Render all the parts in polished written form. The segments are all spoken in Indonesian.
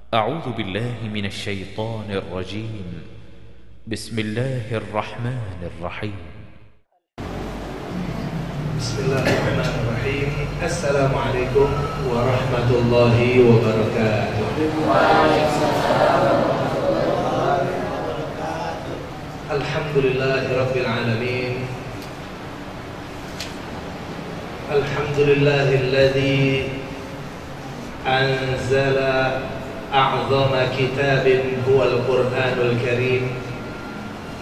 أعوذ بالله من الشيطان الرجيم. بسم الله الرحمن الرحيم. بسم الله الرحمن الرحيم. السلام عليكم ورحمة الله وبركاته. الحمد لله رب العالمين. الحمد لله الذي أنزل أعظم كتاب هو القرآن الكريم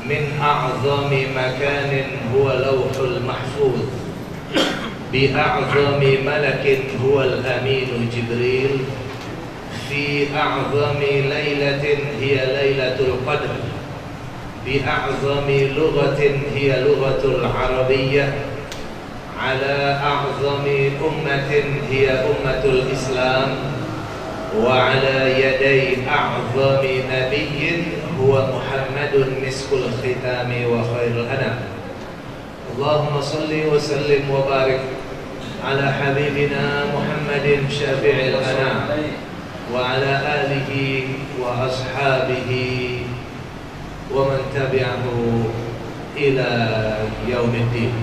من أعظم مكان هو لوح المحفوظ بأعظم ملك هو الأمين جبريل في أعظم ليلة هي ليلة القدر بأعظم لغة هي لغة العربية على أعظم أمة هي أمة الإسلام وعلى يدي أعظم نبي هو محمد مسك الختام وخير الأنام. اللهم صل وسلم وبارك على حبيبنا محمد شافع الأنام وعلى آله وأصحابه ومن تبعه إلى يوم الدين.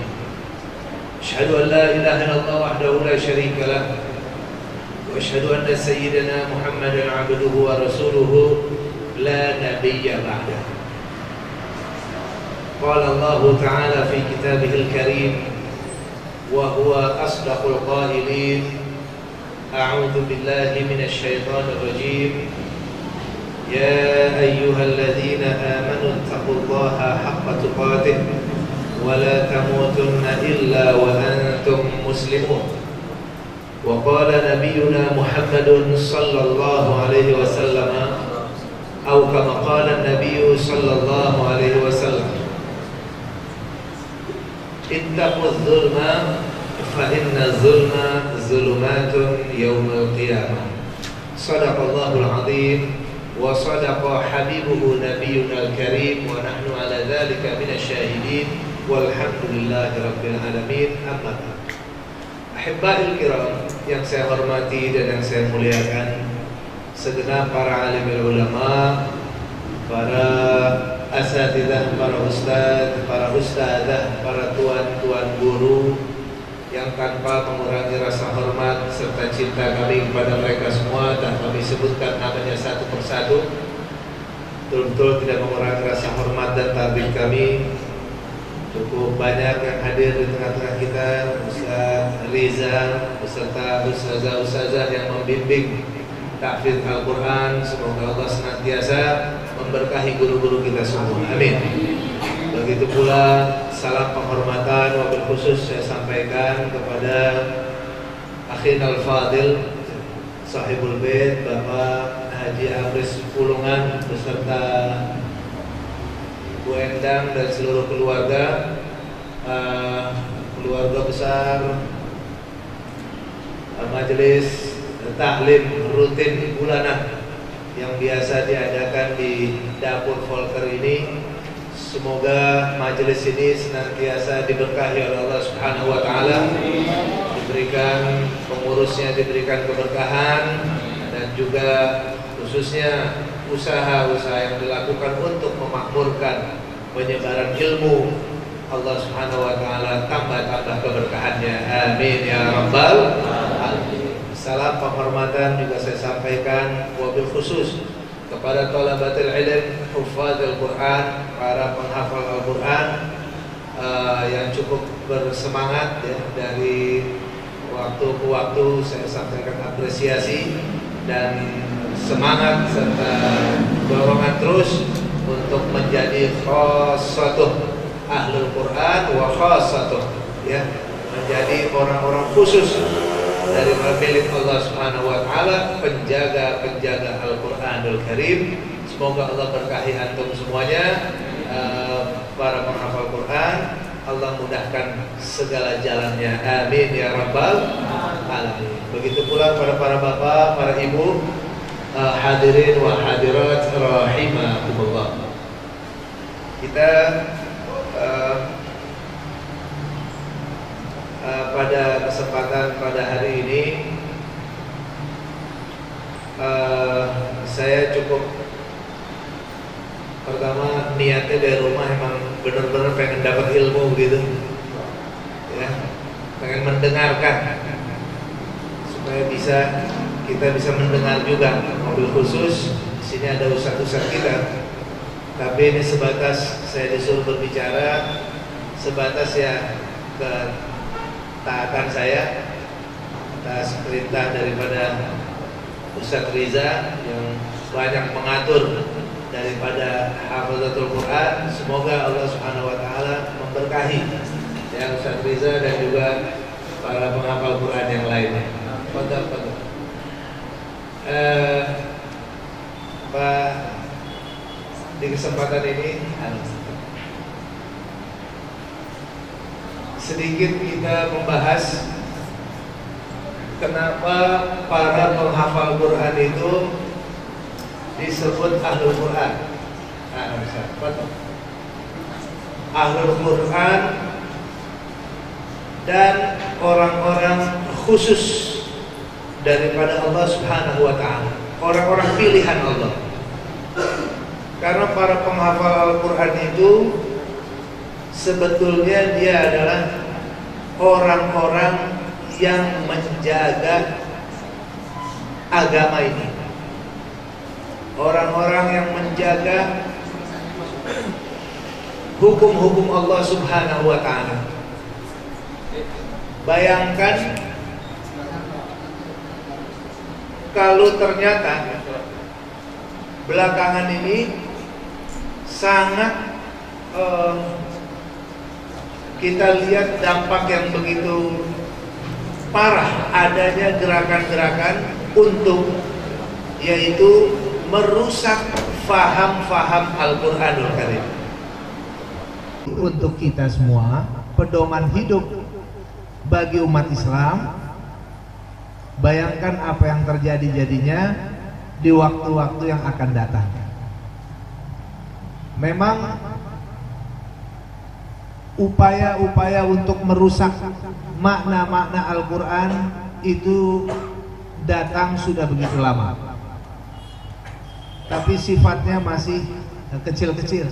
أشهد أن لا إله إلا الله وحده لا شريك له وأشهد أن سيدنا محمدا عبده ورسوله لا نبي بعده. قال الله تعالى في كتابه الكريم وهو أصدق القائلين: أعوذ بالله من الشيطان الرجيم. يا أيها الذين آمنوا اتقوا الله حق تقاته ولا تموتن إلا وأنتم مسلمون. وقال نبينا محمد صلى الله عليه وسلم أو كما قال النبي صلى الله عليه وسلم: اتقوا الظلم فإن الظلم ظلمات يوم القيامة. صدق الله العظيم وصدق حبيبه نبينا الكريم ونحن على ذلك من الشاهدين والحمد لله رب العالمين. أما بعد. Ahibbail kiram yang saya hormati dan yang saya muliakan, segenap para alim ulama, para asatidzah, para ustadz, para ustadzah, para tuan-tuan guru yang tanpa mengurangi rasa hormat serta cinta kami kepada mereka semua, dan kami sebutkan namanya satu persatu, betul-betul tidak mengurangi rasa hormat dan takbir kami. Cukup banyak yang hadir di tengah-tengah kita, Ustaz Riza beserta ustazah-ustazah yang membimbing tahfidz Al-Quran. Semoga Allah senantiasa memberkahi guru-guru kita semua, amin. Begitu pula salam penghormatan wabil khusus saya sampaikan kepada Akhin Al-Fadil Sahibul Bait Bapak Haji Abris Pulungan beserta Bu Endang dan seluruh keluarga, keluarga besar majelis taklim rutin bulanan yang biasa diadakan di dapur Volker ini. Semoga majelis ini senantiasa diberkahi oleh Allah Subhanahu wa taala, diberikan pengurusnya, diberikan keberkahan, dan juga khususnya usaha-usaha yang dilakukan untuk memakmurkan penyebaran ilmu, Allah Subhanahu wa taala tambah-tambah keberkahannya, amin ya rabbal alamin. Salam penghormatan juga saya sampaikan wabil khusus kepada thalabatul ilm, hufadzul Quran, para penghafal Al-Quran yang cukup bersemangat ya, dari waktu ke waktu saya sampaikan apresiasi dan semangat serta dorongan terus untuk menjadi khassatuh ahlul Quran wa khassatuh, ya, menjadi orang-orang khusus dari milik Allah Subhanahu wa taala, penjaga-penjaga Al-Qur'anul Karim. Semoga Allah berkahi antum semuanya, para penghafal Quran. Allah mudahkan segala jalannya, amin ya rabbal alamin. Begitu pula para bapak, para ibu, hadirin wa hadirat rahimakumullah. Kita pada kesempatan pada hari ini saya cukup pertama niatnya dari rumah emang benar-benar pengen dapat ilmu gitu, ya, pengen mendengarkan supaya kita bisa mendengar juga. Mobil khusus di sini ada ustadz-ustadz kita, tapi ini sebatas saya disuruh berbicara, sebatas ya ketaatan saya atas perintah daripada Ustadz Riza yang banyak mengatur daripada hafazatul Quran. Semoga Allah Subhanahu wa taala memberkahi ya Ustadz Riza dan juga para penghafal Quran yang lainnya. Fadhal. Pak, di kesempatan ini sedikit kita membahas kenapa para penghafal Quran itu disebut Ahlul Quran. Ahlul Quran dan orang-orang khusus daripada Allah Subhanahu wa taala, orang-orang pilihan Allah. Karena para penghafal Al-Quran itu sebetulnya dia adalah orang-orang yang menjaga agama ini, orang-orang yang menjaga hukum-hukum Allah Subhanahu wa ta'ala. Bayangkan kalau ternyata belakangan ini sangat kita lihat dampak yang begitu parah adanya gerakan-gerakan untuk yaitu merusak faham-faham Al-Quranul Karim. Untuk kita semua pedoman hidup bagi umat Islam. Bayangkan apa yang terjadi jadinya di waktu-waktu yang akan datang. Memang upaya-upaya untuk merusak makna-makna Al-Quran itu datang sudah begitu lama, tapi sifatnya masih kecil-kecil.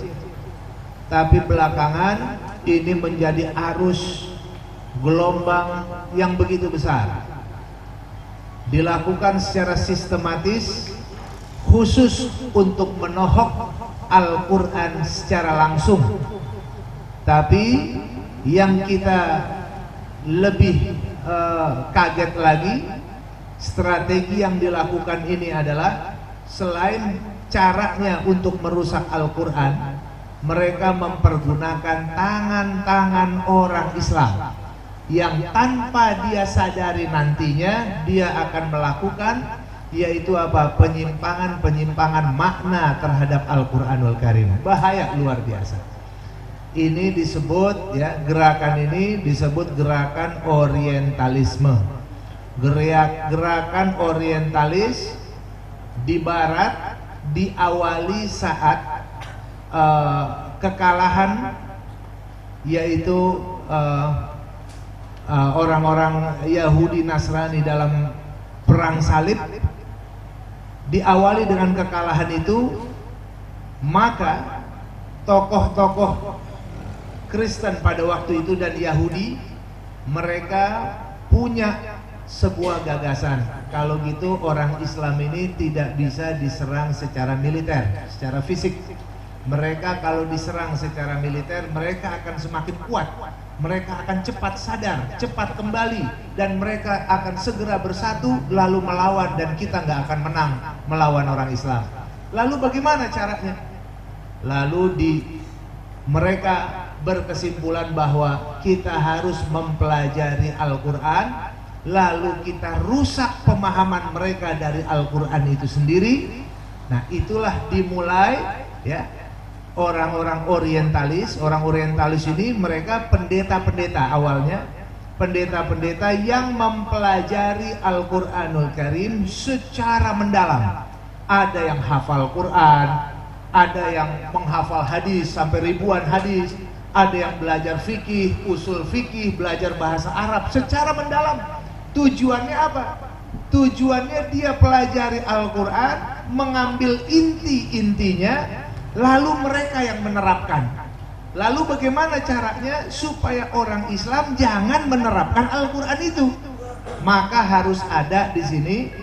Tapi belakangan ini menjadi arus gelombang yang begitu besar, dilakukan secara sistematis khusus untuk menohok Al-Quran secara langsung. Tapi yang kita lebih kaget lagi, strategi yang dilakukan ini adalah selain caranya untuk merusak Al-Quran, mereka mempergunakan tangan-tangan orang Islam yang tanpa dia sadari nantinya dia akan melakukan, yaitu apa? Penyimpangan makna terhadap Al-Quranul Karim. Bahaya luar biasa. Ini disebut ya, gerakan ini disebut gerakan orientalisme. Gerakan orientalis di barat diawali saat kekalahan, yaitu orang-orang Yahudi Nasrani dalam perang salib. Diawali dengan kekalahan itu, maka tokoh-tokoh Kristen pada waktu itu dan Yahudi, mereka punya sebuah gagasan. Kalau gitu orang Islam ini tidak bisa diserang secara militer, secara fisik. Mereka kalau diserang secara militer, mereka akan semakin kuat. Mereka akan cepat sadar, cepat kembali, dan mereka akan segera bersatu lalu melawan, dan kita nggak akan menang melawan orang Islam. Lalu bagaimana caranya? Lalu mereka berkesimpulan bahwa kita harus mempelajari Al-Quran, lalu kita rusak pemahaman mereka dari Al-Quran itu sendiri. Nah, itulah dimulai ya orang-orang orientalis. Orang orientalis ini mereka pendeta-pendeta awalnya, pendeta-pendeta yang mempelajari Al-Quranul Karim secara mendalam. Ada yang hafal Quran, ada yang menghafal hadis sampai ribuan hadis, ada yang belajar fikih, usul fikih, belajar bahasa Arab secara mendalam. Tujuannya apa? Tujuannya dia pelajari Al-Quran, mengambil inti-intinya, lalu mereka yang menerapkan. Lalu bagaimana caranya supaya orang Islam jangan menerapkan Al-Quran itu? Maka harus ada di sini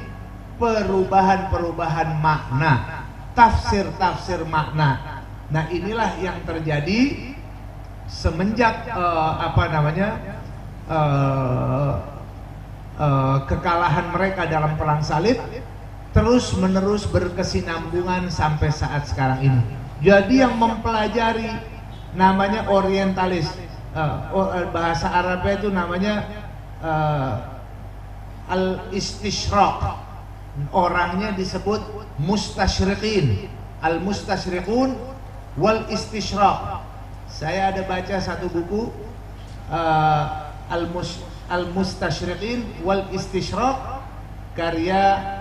perubahan-perubahan makna, tafsir-tafsir makna. Nah, inilah yang terjadi semenjak kekalahan mereka dalam perang salib, terus menerus berkesinambungan sampai saat sekarang ini. Jadi yang mempelajari namanya orientalis, bahasa Arabnya itu namanya al-istishraq, orangnya disebut mustasyriqin, al-mustasyriqun wal istishraq. Saya ada baca satu buku al-mustasyriqin wal istishraq, karya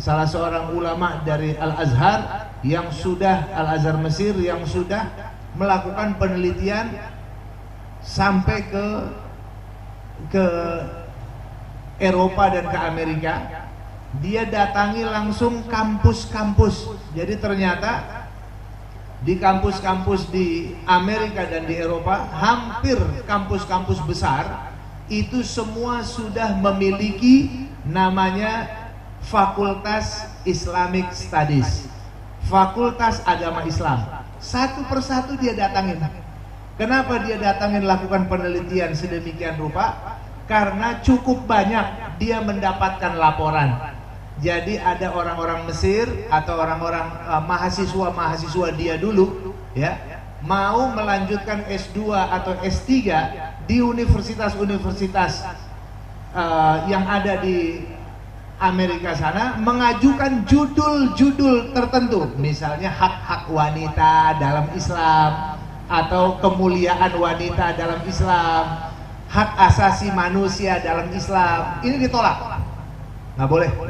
salah seorang ulama dari Al-Azhar yang sudah Al-Azhar Mesir, yang sudah melakukan penelitian sampai ke Eropa dan ke Amerika. Dia datangi langsung kampus-kampus. Jadi ternyata di kampus-kampus di Amerika dan di Eropa, hampir kampus-kampus besar itu semua sudah memiliki namanya Fakultas Islamic Studies, Fakultas Agama Islam. Satu persatu dia datangin. Kenapa dia datangin lakukan penelitian sedemikian rupa? Karena cukup banyak dia mendapatkan laporan. Jadi ada orang-orang Mesir atau orang-orang mahasiswa-mahasiswa dia dulu, ya, mau melanjutkan S2 atau S3 di universitas-universitas yang ada di Amerika sana, mengajukan judul-judul tertentu, misalnya hak-hak wanita dalam Islam, atau kemuliaan wanita dalam Islam, hak asasi manusia dalam Islam. Ini ditolak. Nggak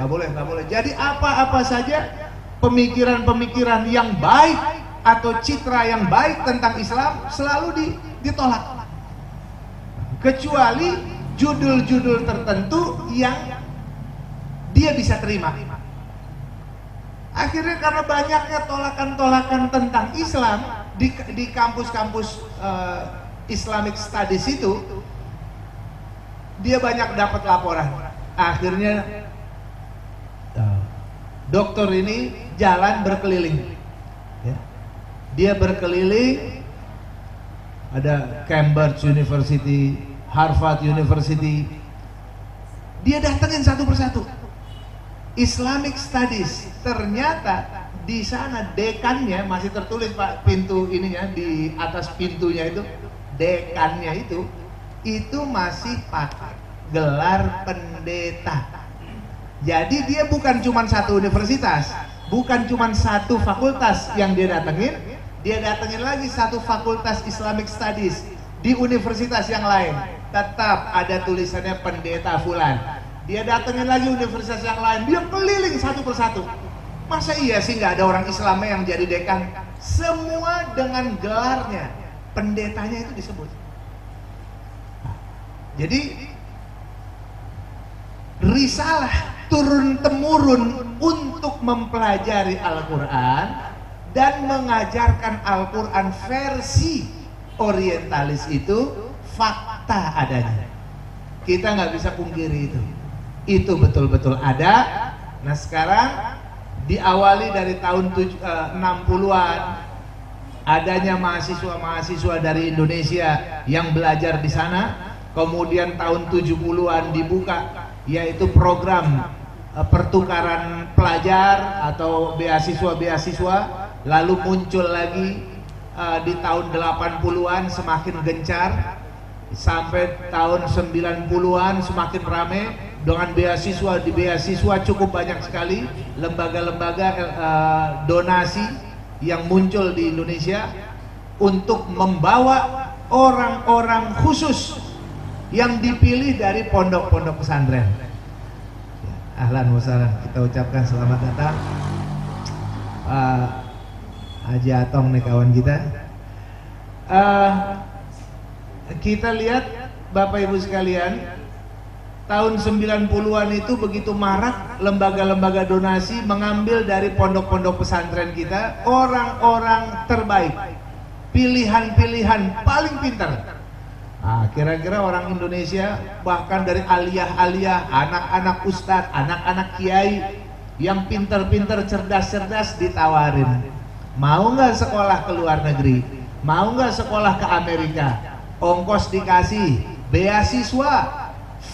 boleh. Jadi apa-apa saja pemikiran-pemikiran yang baik atau citra yang baik tentang Islam selalu ditolak, kecuali judul-judul tertentu yang dia bisa terima. Akhirnya karena banyaknya tolakan-tolakan tentang Islam di kampus-kampus Islamic Studies itu, dia banyak dapat laporan. Akhirnya dokter ini jalan berkeliling, ya. Dia berkeliling, ada Cambridge University, Harvard University, dia datengin satu persatu. Islamic Studies, ternyata di sana dekannya masih tertulis, Pak, pintu ininya di atas pintunya itu, dekannya itu masih pakai gelar pendeta. Jadi dia bukan cuma satu universitas, bukan cuma satu fakultas yang dia datengin lagi satu fakultas Islamic Studies di universitas yang lain, tetap ada tulisannya pendeta fulan. Dia datengin lagi universitas yang lain, dia keliling satu persatu. Masa iya sih nggak ada orang Islam yang jadi dekan? Semua dengan gelarnya, pendetanya itu disebut. Jadi risalah turun-temurun untuk mempelajari Al-Quran dan mengajarkan Al-Quran versi orientalis itu fakta adanya. Kita nggak bisa pungkiri itu betul-betul ada. Nah, sekarang diawali dari tahun 60-an, adanya mahasiswa-mahasiswa dari Indonesia yang belajar di sana. Kemudian tahun 70-an dibuka, yaitu program pertukaran pelajar atau beasiswa-beasiswa. Lalu muncul lagi di tahun 80-an semakin gencar, sampai tahun 90-an semakin ramai dengan beasiswa. Di beasiswa cukup banyak sekali lembaga-lembaga donasi yang muncul di Indonesia untuk membawa orang-orang khusus yang dipilih dari pondok-pondok pesantren. Ahlan wa sahlan, kita ucapkan selamat datang Haji Atong nih, kawan kita. Kita lihat Bapak Ibu sekalian, tahun 90-an itu begitu marak lembaga-lembaga donasi mengambil dari pondok-pondok pesantren kita orang-orang terbaik, pilihan-pilihan paling pintar. Nah, kira-kira orang Indonesia bahkan dari aliyah-aliyah, anak-anak ustadz, anak-anak kiai yang pintar-pintar, cerdas-cerdas ditawarin, mau nggak sekolah ke luar negeri, mau nggak sekolah ke Amerika, ongkos dikasih, beasiswa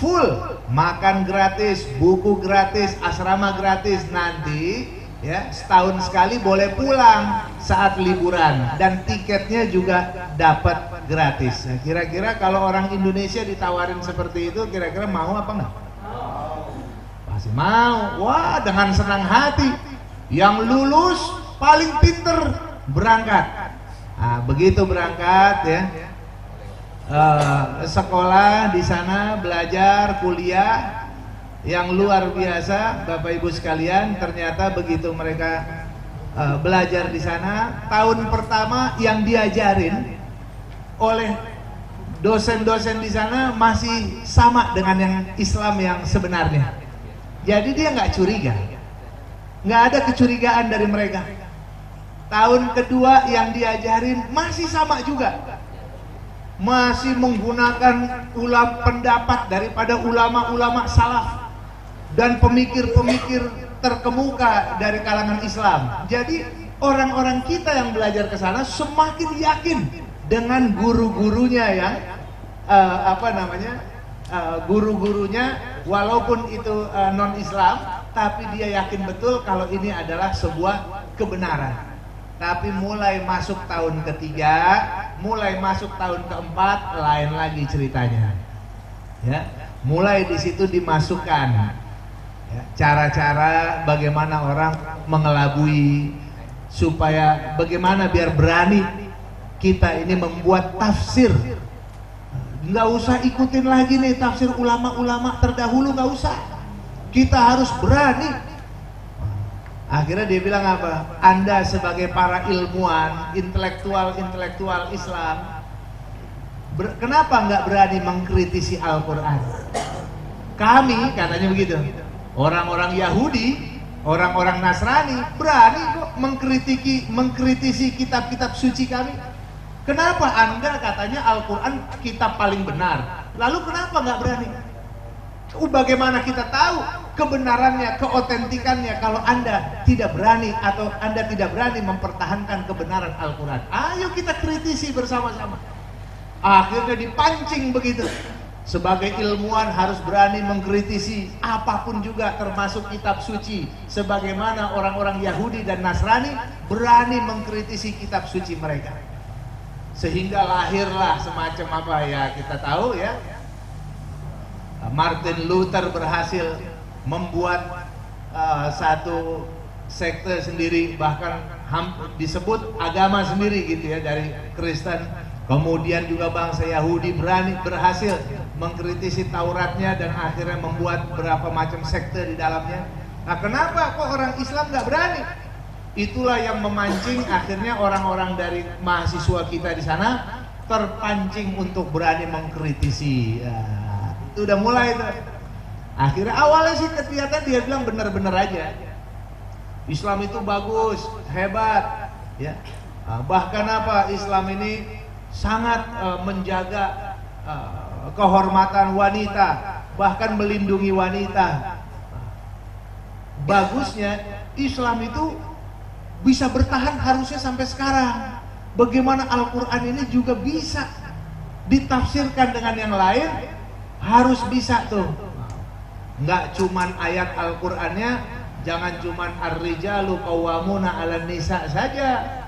full, makan gratis, buku gratis, asrama gratis, nanti ya setahun sekali boleh pulang saat liburan dan tiketnya juga dapat gratis. Nah, kira-kira kalau orang Indonesia ditawarin seperti itu, kira-kira mau apa enggak? Pasti mau. Wah, dengan senang hati. Yang lulus paling pinter berangkat. Nah, begitu berangkat ya, sekolah di sana, belajar, kuliah yang luar biasa, Bapak Ibu sekalian. Ternyata begitu mereka belajar di sana, tahun pertama yang diajarin oleh dosen-dosen di sana masih sama dengan yang Islam yang sebenarnya. Jadi dia nggak curiga, nggak ada kecurigaan dari mereka. Tahun kedua yang diajarin masih sama juga, masih menggunakan pendapat daripada ulama-ulama salaf dan pemikir-pemikir terkemuka dari kalangan Islam. Jadi orang-orang kita yang belajar ke sana semakin yakin dengan guru-gurunya yang guru-gurunya walaupun itu non-Islam, tapi dia yakin betul kalau ini adalah sebuah kebenaran. Tapi mulai masuk tahun ketiga, mulai masuk tahun keempat, lain lagi ceritanya. Ya, mulai di situ dimasukkan ya, cara-cara bagaimana orang mengelabui, supaya bagaimana biar berani kita ini membuat tafsir. Nggak usah ikutin lagi nih tafsir ulama-ulama terdahulu, nggak usah. Kita harus berani. Akhirnya dia bilang apa? Anda sebagai para ilmuwan, intelektual Islam, kenapa nggak berani mengkritisi Al-Quran? Kami, katanya begitu, orang-orang Yahudi, orang-orang Nasrani, berani kok mengkritisi kitab-kitab suci kami. Kenapa Anda katanya Al-Quran kitab paling benar, lalu kenapa nggak berani? Bagaimana kita tahu kebenarannya, keotentikannya kalau Anda tidak berani atau Anda tidak berani mempertahankan kebenaran Al-Quran? Ayo kita kritisi bersama-sama. Akhirnya dipancing begitu. Sebagai ilmuwan harus berani mengkritisi apapun juga, termasuk kitab suci. Sebagaimana orang-orang Yahudi dan Nasrani berani mengkritisi kitab suci mereka. Sehingga lahirlah semacam apa ya, kita tahu ya, Martin Luther berhasil membuat satu sekte sendiri, bahkan disebut agama sendiri gitu ya, dari Kristen. Kemudian juga bangsa Yahudi berhasil mengkritisi Tauratnya dan akhirnya membuat berapa macam sekte di dalamnya. Nah, kenapa kok orang Islam nggak berani? Itulah yang memancing akhirnya orang-orang dari mahasiswa kita di sana terpancing untuk berani mengkritisi. Itu udah mulai tuh. Akhirnya awalnya sih kelihatan dia bilang benar-benar aja, Islam itu bagus, hebat, ya. Bahkan apa, Islam ini sangat menjaga kehormatan wanita, bahkan melindungi wanita. Bagusnya Islam itu bisa bertahan harusnya sampai sekarang. Bagaimana Al-Quran ini juga bisa ditafsirkan dengan yang lain, harus bisa tuh. Nggak cuman ayat Al-Qur'annya, jangan cuman ar-rijalu qawwamuna 'alan nisa saja.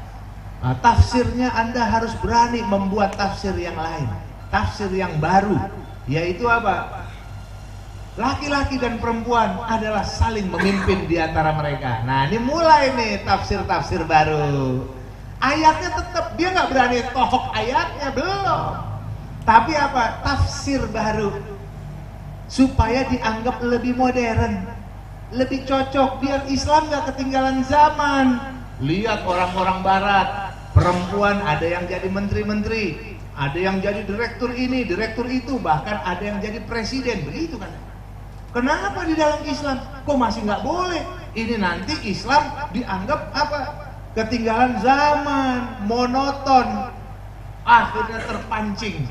Nah, tafsirnya Anda harus berani membuat tafsir yang lain, tafsir yang baru, yaitu apa? Laki-laki dan perempuan adalah saling memimpin di antara mereka. Nah, ini mulai nih tafsir-tafsir baru. Ayatnya tetap, dia nggak berani tohok ayatnya, belum. Tapi apa? Tafsir baru, supaya dianggap lebih modern, lebih cocok, biar Islam gak ketinggalan zaman. Lihat orang-orang barat, perempuan ada yang jadi menteri-menteri, ada yang jadi direktur ini, direktur itu, bahkan ada yang jadi presiden, begitu kan. Kenapa di dalam Islam kok masih nggak boleh? Ini nanti Islam dianggap apa? Ketinggalan zaman, monoton, akhirnya terpancing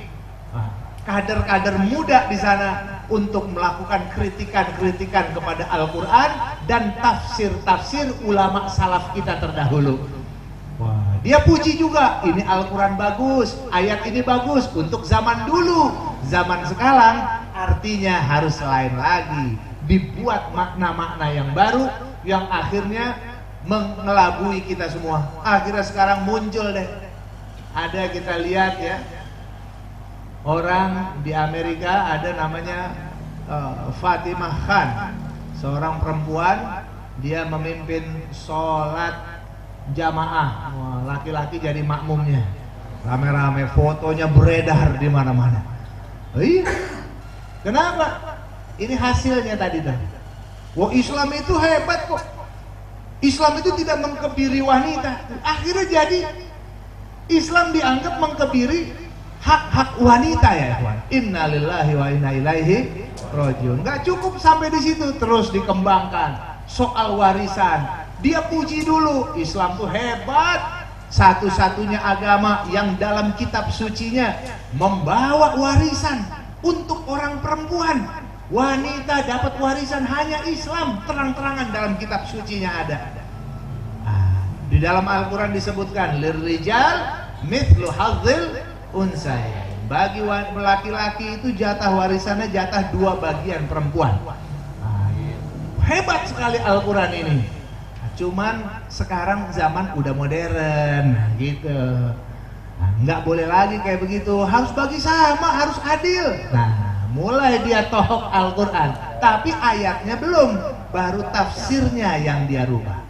kader-kader muda di sana untuk melakukan kritikan-kritikan kepada Al-Quran dan tafsir-tafsir ulama salaf kita terdahulu. Wah, dia puji juga, ini Al-Quran bagus, ayat ini bagus untuk zaman dulu. Zaman sekarang artinya harus lain lagi, dibuat makna-makna yang baru yang akhirnya mengelabui kita semua. Akhirnya sekarang muncul deh, ada kita lihat ya, orang di Amerika ada namanya Fatimah Khan, seorang perempuan, dia memimpin sholat jamaah. Wah, laki-laki jadi makmumnya, rame-rame fotonya beredar di mana-mana. Iya, kenapa? Ini hasilnya tadi tuh. Wah, Islam itu hebat kok. Islam itu tidak mengkebiri wanita. Akhirnya jadi Islam dianggap mengkebiri hak-hak wanita ya, ikhwan. Innalillahi wa inna ilaihi rajiun. Enggak cukup sampai di situ, terus dikembangkan soal warisan. Dia puji dulu, Islam tuh hebat, satu-satunya agama yang dalam kitab sucinya membawa warisan untuk orang perempuan. Wanita dapat warisan hanya Islam, terang-terangan dalam kitab sucinya ada. Di dalam Al-Quran disebutkan lirrijal mithlu hadzil unsayain. Bagi laki-laki itu jatah warisannya jatah 2 bagian perempuan. Hebat sekali Al-Quran ini. Cuman sekarang zaman udah modern gitu. Nggak boleh lagi kayak begitu, harus bagi sama, harus adil. Mulai dia tohok Al-Quran, tapi ayatnya belum, baru tafsirnya yang dia rubah.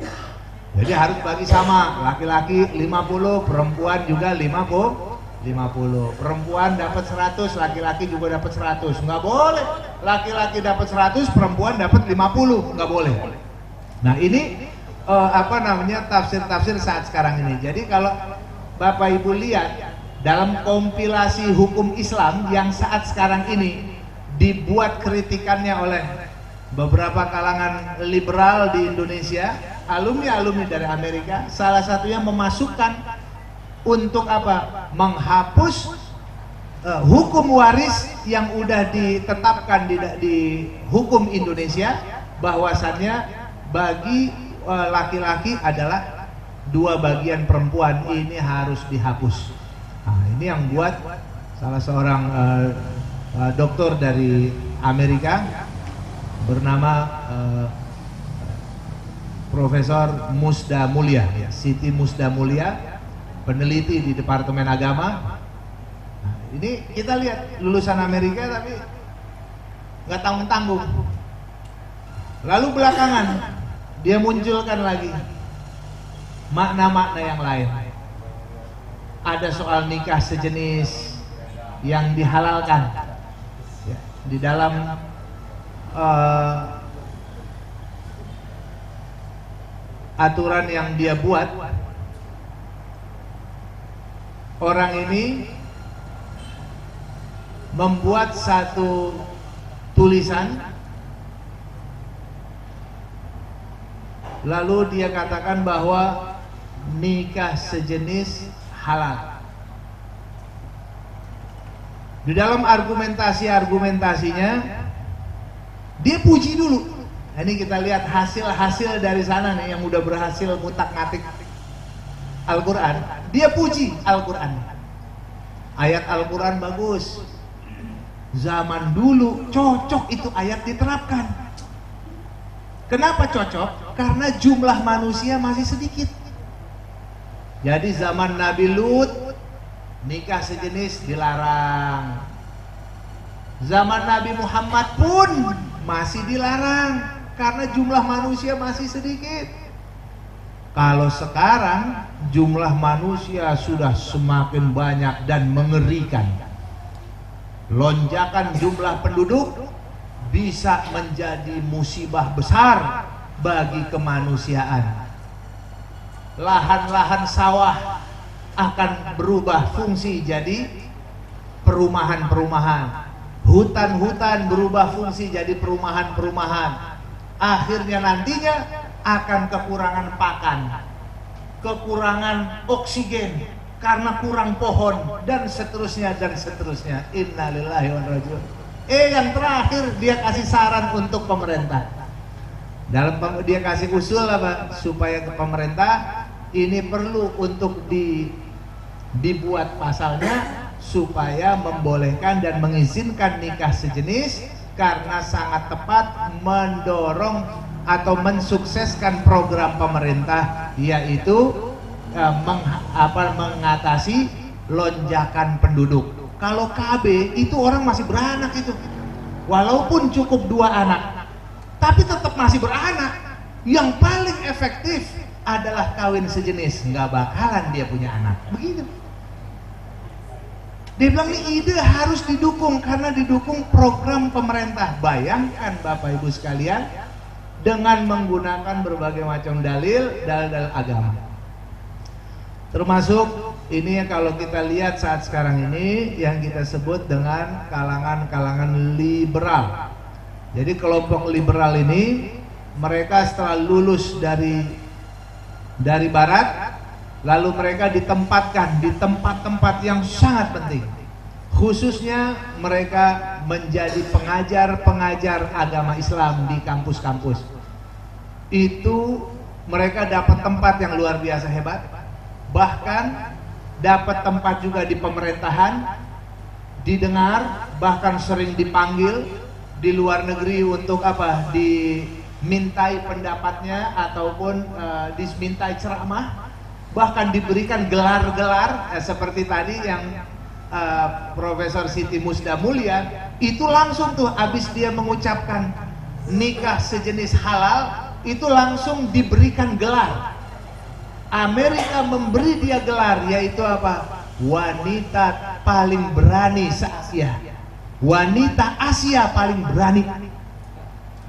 Jadi harus bagi sama, laki-laki 50, perempuan juga 50. Perempuan dapat 100, laki-laki juga dapat 100. Nggak boleh, laki-laki dapat 100, perempuan dapat 50, nggak boleh. Nah ini tafsir-tafsir saat sekarang ini. Jadi kalau Bapak Ibu lihat dalam kompilasi hukum Islam yang saat sekarang ini dibuat kritikannya oleh beberapa kalangan liberal di Indonesia, alumni-alumni dari Amerika, salah satunya memasukkan untuk apa? Menghapus hukum waris yang udah ditetapkan di hukum Indonesia, bahwasannya bagi laki-laki adalah 2 bagian, perempuan ini harus dihapus. Nah, ini yang buat salah seorang dokter dari Amerika bernama Profesor Musda Mulia, Siti Musda Mulia, peneliti di Departemen Agama. Nah, ini kita lihat lulusan Amerika tapi nggak tanggung-tanggung. Lalu belakangan dia munculkan lagi makna-makna yang lain. Ada soal nikah sejenis yang dihalalkan ya, di dalam aturan yang dia buat. Orang ini membuat satu tulisan, lalu dia katakan bahwa nikah sejenis halal. Di dalam argumentasinya dia puji dulu. Ini kita lihat hasil-hasil dari sana nih yang udah berhasil ngutak-ngatik Al-Quran. Dia puji Al-Quran. Ayat Al-Quran bagus. Zaman dulu cocok itu ayat diterapkan. Kenapa cocok? Karena jumlah manusia masih sedikit. Jadi zaman Nabi Lut nikah sejenis dilarang. Zaman Nabi Muhammad pun masih dilarang karena jumlah manusia masih sedikit. Kalau sekarang jumlah manusia sudah semakin banyak dan mengerikan. Lonjakan jumlah penduduk bisa menjadi musibah besar bagi kemanusiaan. Lahan-lahan sawah akan berubah fungsi jadi perumahan-perumahan. hutan-hutan berubah fungsi jadi perumahan-perumahan. Akhirnya nantinya akan kekurangan pakan, kekurangan oksigen karena kurang pohon, dan seterusnya dan seterusnya. Innalillahi wa inna ilaihi raji'un. Yang terakhir dia kasih saran untuk pemerintah. Dia kasih usul apa? Supaya ke pemerintah ini perlu untuk dibuat pasalnya supaya membolehkan dan mengizinkan nikah sejenis, karena sangat tepat mendorong atau mensukseskan program pemerintah, yaitu mengatasi lonjakan penduduk. Kalau KB itu orang masih beranak itu, walaupun cukup 2 anak, tapi tetap masih beranak. Yang paling efektif adalah kawin sejenis, nggak bakalan dia punya anak. Begitu. Dia bilang ini ide harus didukung karena didukung program pemerintah. Bayangkan Bapak Ibu sekalian, dengan menggunakan berbagai macam dalil agama. Termasuk ini kalau kita lihat saat sekarang ini yang kita sebut dengan kalangan liberal. Jadi kelompok liberal ini mereka setelah lulus dari barat, lalu mereka ditempatkan di tempat-tempat yang sangat penting. Khususnya mereka menjadi pengajar-pengajar agama Islam di kampus-kampus. Itu mereka dapat tempat yang luar biasa hebat. Bahkan dapat tempat juga di pemerintahan, didengar, bahkan sering dipanggil di luar negeri untuk apa? Dimintai pendapatnya ataupun dimintai ceramah, bahkan diberikan gelar-gelar seperti tadi yang Profesor Siti Musda Mulia itu langsung tuh habis dia mengucapkan nikah sejenis halal itu langsung diberikan gelar. Amerika memberi dia gelar, yaitu apa? Wanita paling berani se-Asia. Wanita Asia paling berani.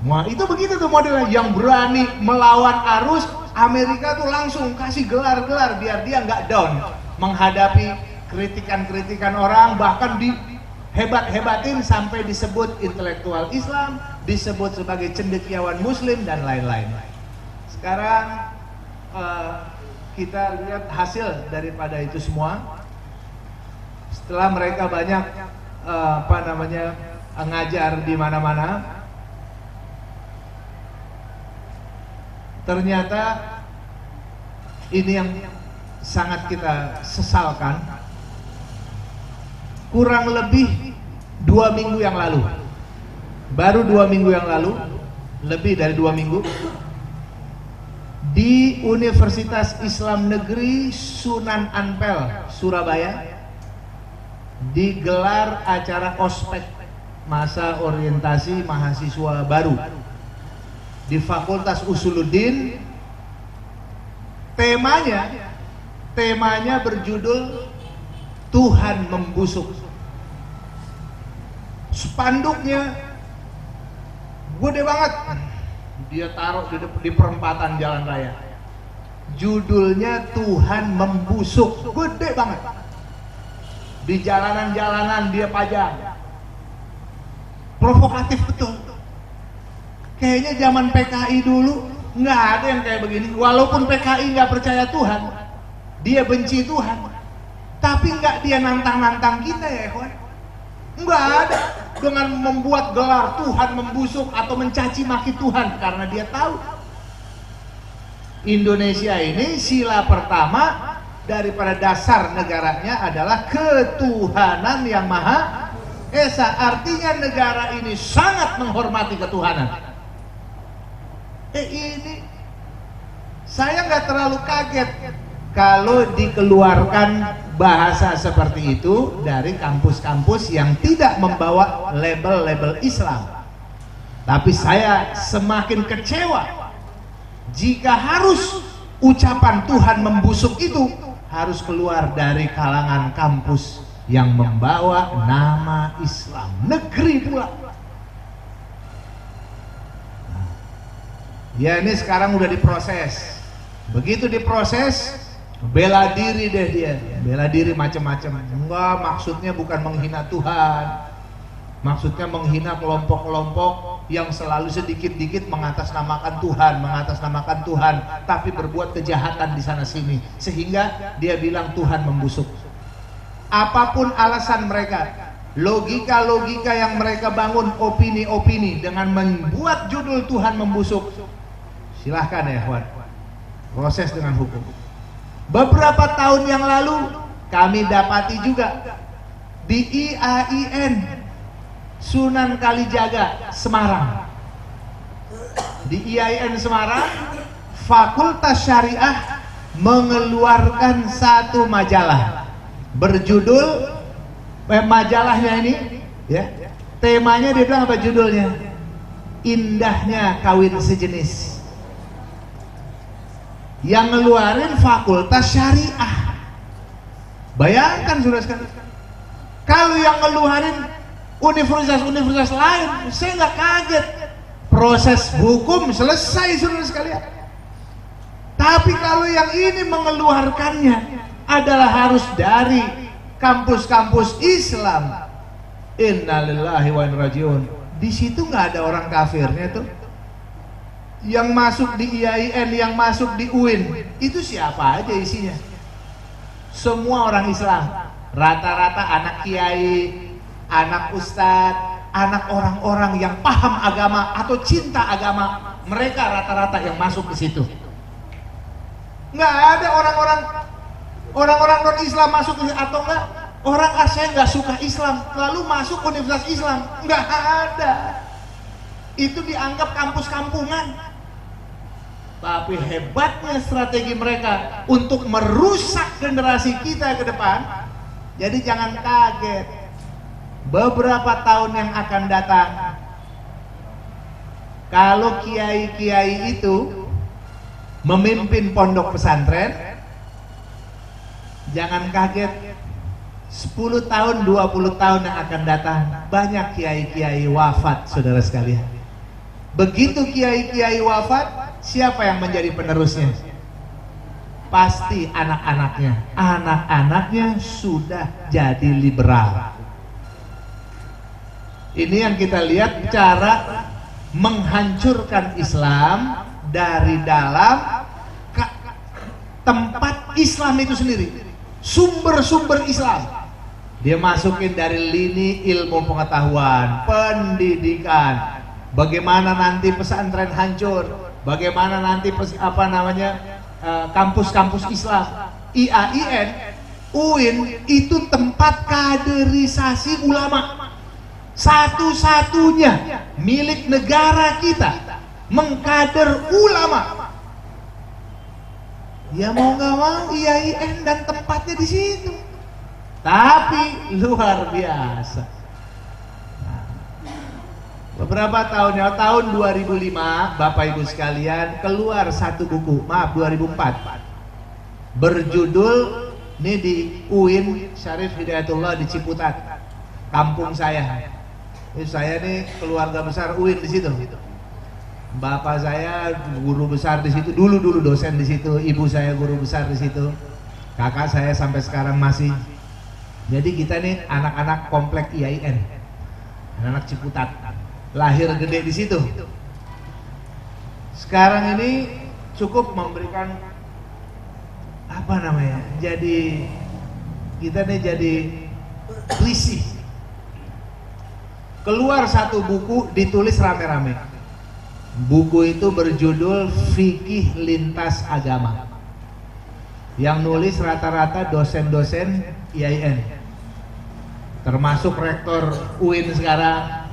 Wah, itu begitu tuh modelnya, yang berani melawan arus. Amerika tuh langsung kasih gelar-gelar biar dia nggak down menghadapi kritikan-kritikan orang, bahkan dihebat-hebatin sampai disebut intelektual Islam, disebut sebagai cendekiawan Muslim dan lain-lain. Sekarang kita lihat hasil daripada itu semua. Setelah mereka banyak ngajar di mana-mana, ternyata ini yang sangat kita sesalkan. Kurang lebih 2 minggu yang lalu, baru 2 minggu yang lalu, lebih dari 2 minggu, di Universitas Islam Negeri Sunan Ampel, Surabaya, digelar acara ospek masa orientasi mahasiswa baru di Fakultas Usuluddin. Temanya berjudul Tuhan Membusuk. Spanduknya gede banget, dia taruh di perempatan jalan raya. Judulnya Tuhan Membusuk, gede banget. Di jalanan-jalanan dia pajang. Provokatif betul. Kayaknya zaman PKI dulu nggak ada yang kayak begini. Walaupun PKI nggak percaya Tuhan, dia benci Tuhan, tapi nggak dia nantang-nantang kita ya kawan. Nggak ada dengan membuat gelar Tuhan Membusuk atau mencaci maki Tuhan, karena dia tahu Indonesia ini sila pertama daripada dasar negaranya adalah ketuhanan yang Maha Esa. Artinya negara ini sangat menghormati ketuhanan. Ini saya nggak terlalu kaget kalau dikeluarkan bahasa seperti itu dari kampus-kampus yang tidak membawa label-label Islam. Tapi saya semakin kecewa jika harus ucapan Tuhan Membusuk itu harus keluar dari kalangan kampus yang membawa nama Islam, negeri pula. Ya, ini sekarang udah diproses. Begitu diproses, bela diri deh dia, bela diri macam-macam. Enggak, maksudnya bukan menghina Tuhan. Maksudnya menghina kelompok-kelompok yang selalu sedikit-dikit mengatasnamakan Tuhan, tapi berbuat kejahatan di sana sini, sehingga dia bilang Tuhan membusuk. Apapun alasan mereka, logika-logika yang mereka bangun, opini-opini dengan membuat judul Tuhan membusuk, silahkan ya kawan, proses dengan hukum. Beberapa tahun yang lalu kami dapati juga di IAIN Sunan Kalijaga, Semarang. Di IAIN Semarang, Fakultas Syariah mengeluarkan satu majalah berjudul, majalahnya ini ya, temanya dia bilang apa judulnya? Indahnya kawin sejenis. Yang ngeluarin Fakultas Syariah. Bayangkan saudara sekalian, kalau yang ngeluarin universitas-universitas lain, saya nggak kaget, proses hukum selesai saudara sekalian. Tapi kalau yang ini mengeluarkannya adalah harus dari kampus-kampus Islam, innalillahi wa inna rajiun. Di situ nggak ada orang kafirnya tuh. Yang masuk di IAIN, yang masuk di UIN, itu siapa aja isinya? Semua orang Islam, rata-rata anak kiai, anak ustadz, anak orang-orang yang paham agama atau cinta agama, mereka rata-rata yang masuk ke situ. Nggak ada orang-orang non-Islam masuk ke situ, atau enggak orang saya nggak suka Islam lalu masuk universitas Islam, nggak ada. Itu dianggap kampus kampungan. Tapi hebatnya strategi mereka untuk merusak generasi kita ke depan. Jadi jangan kaget, beberapa tahun yang akan datang, kalau kiai-kiai itu memimpin pondok pesantren, jangan kaget 10 tahun, 20 tahun yang akan datang, banyak kiai-kiai wafat saudara sekalian. Begitu kiai-kiai wafat, siapa yang menjadi penerusnya? Pasti anak-anaknya. Anak-anaknya sudah jadi liberal. Ini yang kita lihat cara menghancurkan Islam dari dalam tempat Islam itu sendiri, sumber-sumber Islam. Dia masukin dari lini ilmu pengetahuan, pendidikan, bagaimana nanti pesantren hancur, bagaimana nanti kampus-kampus Islam. IAIN, UIN itu tempat kaderisasi ulama. Satu-satunya milik negara kita mengkader ulama. Ya mau nggak mau IAIN dan tempatnya di situ. Tapi luar biasa. Beberapa tahun 2005, Bapak Ibu sekalian, keluar satu buku, 2004, berjudul, ini di UIN Syarif Hidayatullah di Ciputat, kampung saya. Ini saya nih keluarga besar UIN di situ. Bapak saya guru besar di situ, dulu dosen di situ, ibu saya guru besar di situ, kakak saya sampai sekarang masih. Jadi kita nih anak-anak komplek IAIN, anak-anak Ciputat, lahir gede di situ. Sekarang ini cukup memberikan apa namanya? Jadi kita nih jadi risih. Keluar satu buku ditulis rame-rame. Buku itu berjudul Fikih Lintas Agama. Yang nulis rata-rata dosen-dosen IAIN. Termasuk rektor UIN sekarang,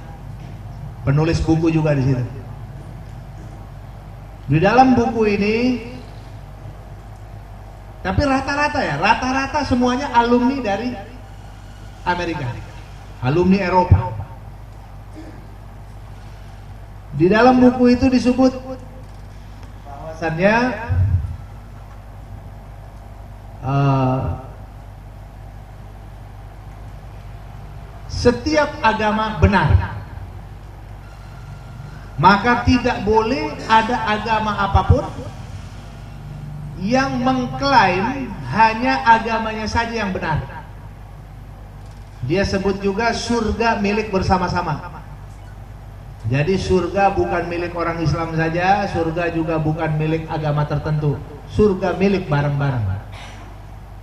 penulis buku juga di situ. Di dalam buku ini, tapi rata-rata semuanya alumni dari Amerika, alumni Eropa. Di dalam buku itu disebut bahwasannya setiap agama benar, maka tidak boleh ada agama apapun yang mengklaim hanya agamanya saja yang benar. Dia sebut juga surga milik bersama-sama. Jadi surga bukan milik orang Islam saja, surga juga bukan milik agama tertentu. Surga milik bareng-bareng.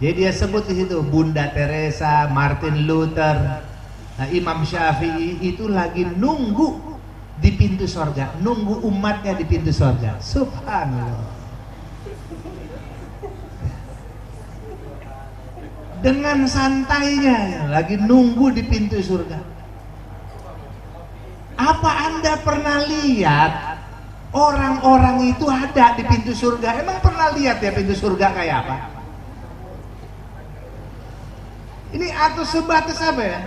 Jadi dia sebut di situ Bunda Teresa, Martin Luther, Imam Syafi'i itu lagi nunggu di pintu surga, nunggu umatnya di pintu surga. Subhanallah. Dengan santainya lagi nunggu di pintu surga. Apa Anda pernah lihat orang-orang itu ada di pintu surga? Emang pernah lihat ya pintu surga kayak apa? Ini atau sebatas apa ya?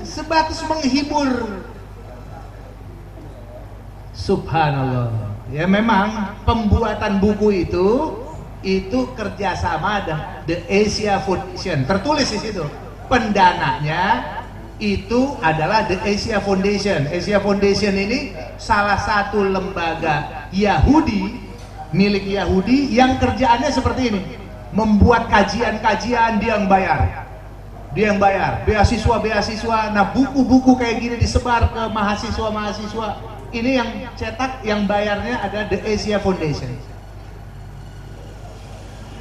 Sebatas menghibur. Subhanallah. Ya memang pembuatan buku itu kerjasama dengan The Asia Foundation. Tertulis di situ. Pendananya itu adalah The Asia Foundation. Asia Foundation ini salah satu lembaga Yahudi, milik Yahudi yang kerjaannya seperti ini. Membuat kajian-kajian, dia yang bayar. Dia yang bayar. Beasiswa-beasiswa. Nah, buku-buku kayak gini disebar ke mahasiswa-mahasiswa. Ini yang cetak, yang bayarnya ada The Asia Foundation.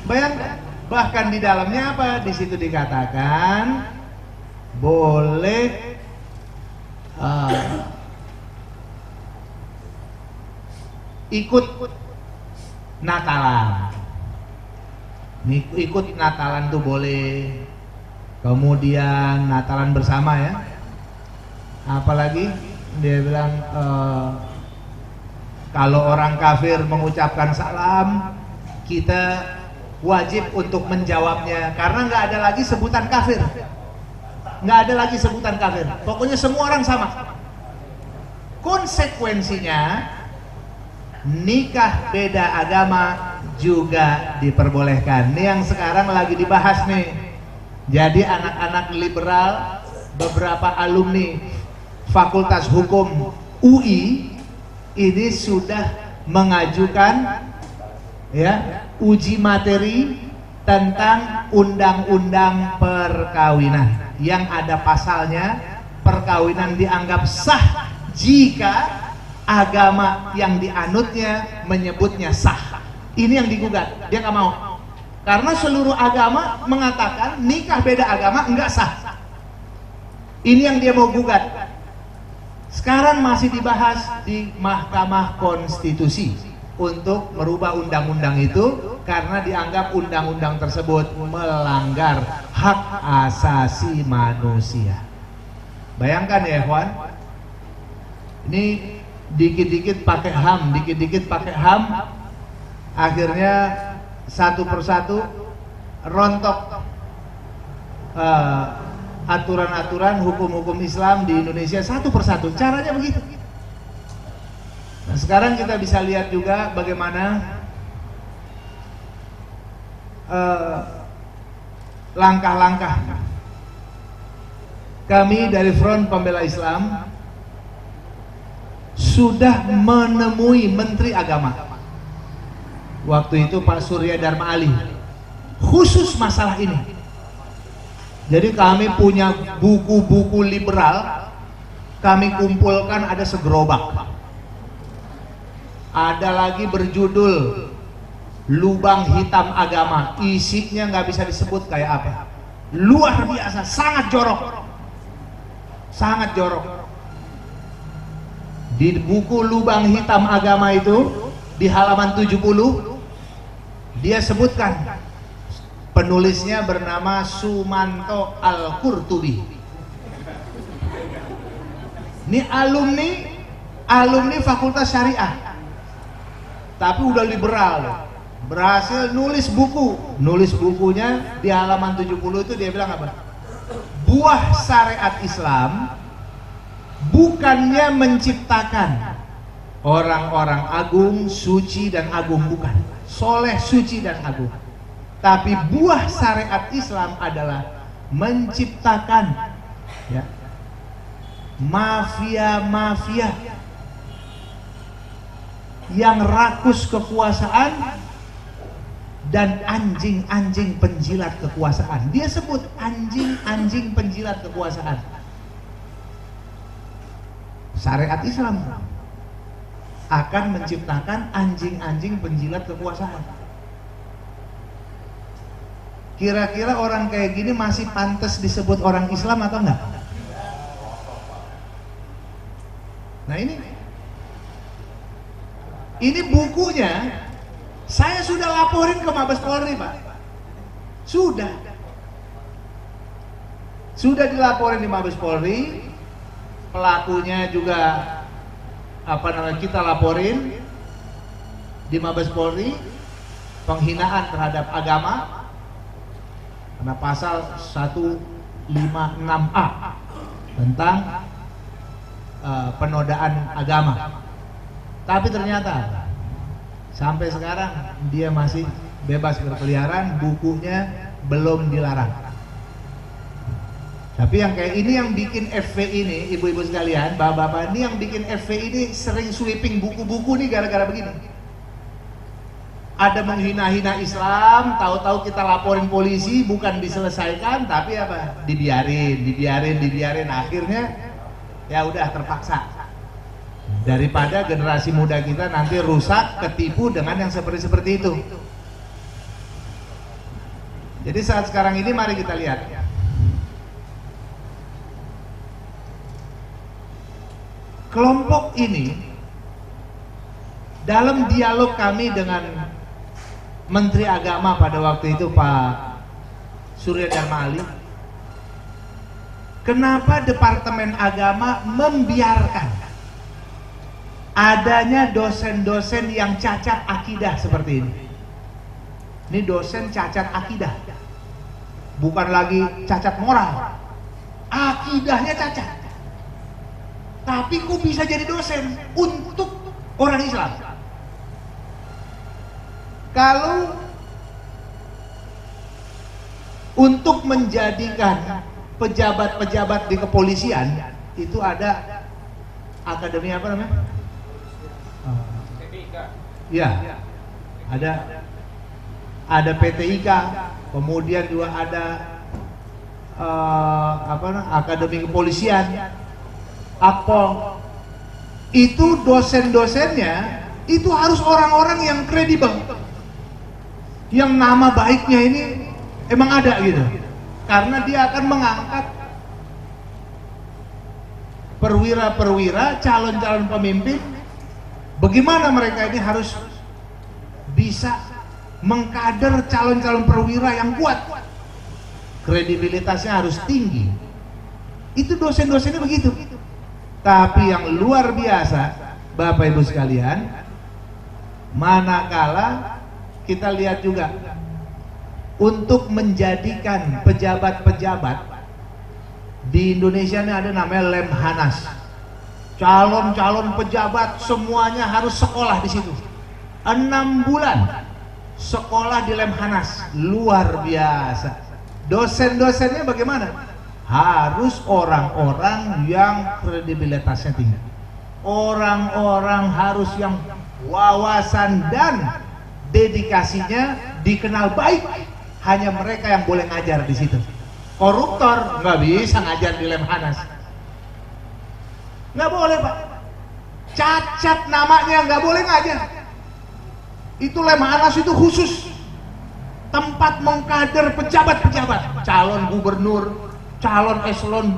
Bayangkan, bahkan di dalamnya apa? Di situ dikatakan boleh ikut Natalan. Ikut Natalan tuh boleh. Kemudian Natalan bersama ya. Apalagi dia bilang kalau orang kafir mengucapkan salam, kita wajib untuk menjawabnya karena nggak ada lagi sebutan kafir. Nggak ada lagi sebutan kafir. Pokoknya semua orang sama. Konsekuensinya nikah beda agama juga diperbolehkan. Ini yang sekarang lagi dibahas nih. Jadi anak-anak liberal, beberapa alumni Fakultas Hukum UI ini sudah mengajukan ya uji materi tentang undang-undang perkawinan yang ada pasalnya perkawinan dianggap sah jika agama yang dianutnya menyebutnya sah. Ini yang digugat, dia nggak mau. Karena seluruh agama mengatakan nikah beda agama enggak sah. Ini yang dia mau gugat. Sekarang masih dibahas di Mahkamah Konstitusi untuk merubah undang-undang itu karena dianggap undang-undang tersebut melanggar hak asasi manusia. Bayangkan ya, ikhwan. Ini dikit-dikit pakai HAM, dikit-dikit pakai HAM, akhirnya satu persatu rontok aturan-aturan hukum-hukum Islam di Indonesia satu persatu. Caranya begitu. Nah, sekarang kita bisa lihat juga bagaimana langkah-langkah kami dari Front Pembela Islam sudah menemui Menteri Agama. Waktu itu Pak Surya Dharma Ali khusus masalah ini. Jadi kami punya buku-buku liberal, kami kumpulkan ada segerobak. Ada lagi berjudul Lubang Hitam Agama, isinya nggak bisa disebut kayak apa. Luar biasa, sangat jorok. Sangat jorok. Di buku Lubang Hitam Agama itu di halaman 70 dia sebutkan penulisnya bernama Sumanto Al-Qurtubi. Ini alumni Fakultas Syariah, tapi udah liberal, berhasil nulis bukunya di halaman 70 itu dia bilang apa? Buah syariat Islam bukannya menciptakan orang-orang agung, suci dan agung, bukan. Soleh, suci dan agung. Tapi buah syariat Islam adalah menciptakan ya, mafia-mafia yang rakus kekuasaan dan anjing-anjing penjilat kekuasaan. Dia sebut anjing-anjing penjilat kekuasaan. Syariat Islam akan menciptakan anjing-anjing penjilat kekuasaan. Kira-kira orang kayak gini masih pantas disebut orang Islam atau enggak? Nah ini bukunya saya sudah laporin ke Mabes Polri, Pak. Sudah dilaporin di Mabes Polri. Pelakunya juga kita laporin di Mabes Polri, penghinaan terhadap agama karena pasal 156A tentang penodaan agama. Tapi ternyata sampai sekarang dia masih bebas berkeliaran, bukunya belum dilarang. Tapi yang kayak ini yang bikin FV ini, ibu-ibu sekalian, bapak-bapak, ini yang bikin FV ini sering sweeping buku-buku nih gara-gara begini. Ada menghina-hina Islam, tahu-tahu kita laporin polisi, bukan diselesaikan, tapi apa? Dibiarin. Akhirnya ya udah terpaksa. Daripada generasi muda kita nanti rusak, ketipu dengan yang seperti itu. Jadi saat sekarang ini mari kita lihat. Kelompok ini dalam dialog kami dengan Menteri Agama pada waktu itu Pak Surya Dharma Ali, kenapa Departemen Agama membiarkan adanya dosen-dosen yang cacat akidah seperti ini? Ini dosen cacat akidah, bukan lagi cacat moral, akidahnya cacat. Tapi kok bisa jadi dosen untuk orang Islam? Kalau untuk menjadikan pejabat-pejabat di kepolisian itu ada akademi apa namanya? Ya, ada PTIK, kemudian juga ada akademi kepolisian, Akpol. Itu dosen-dosennya itu harus orang-orang yang kredibel, yang nama baiknya ini emang ada gitu, karena dia akan mengangkat perwira-perwira, calon-calon pemimpin. Bagaimana mereka ini harus bisa mengkader calon-calon perwira yang kuat, kredibilitasnya harus tinggi. Itu dosen-dosennya begitu. Tapi yang luar biasa, Bapak Ibu sekalian, manakala kita lihat juga untuk menjadikan pejabat-pejabat di Indonesia ini ada namanya Lemhanas. Calon-calon pejabat semuanya harus sekolah di situ. 6 bulan sekolah di Lemhanas, luar biasa. Dosen-dosennya bagaimana? Harus orang-orang yang kredibilitasnya tinggi, orang-orang harus yang wawasan dan dedikasinya dikenal baik. Hanya mereka yang boleh ngajar di situ. Koruptor nggak bisa ngajar di Lemhanas, nggak boleh Pak. Cacat namanya nggak boleh ngajar. Itu Lemhanas itu khusus tempat mengkader pejabat-pejabat, calon gubernur, calon eselon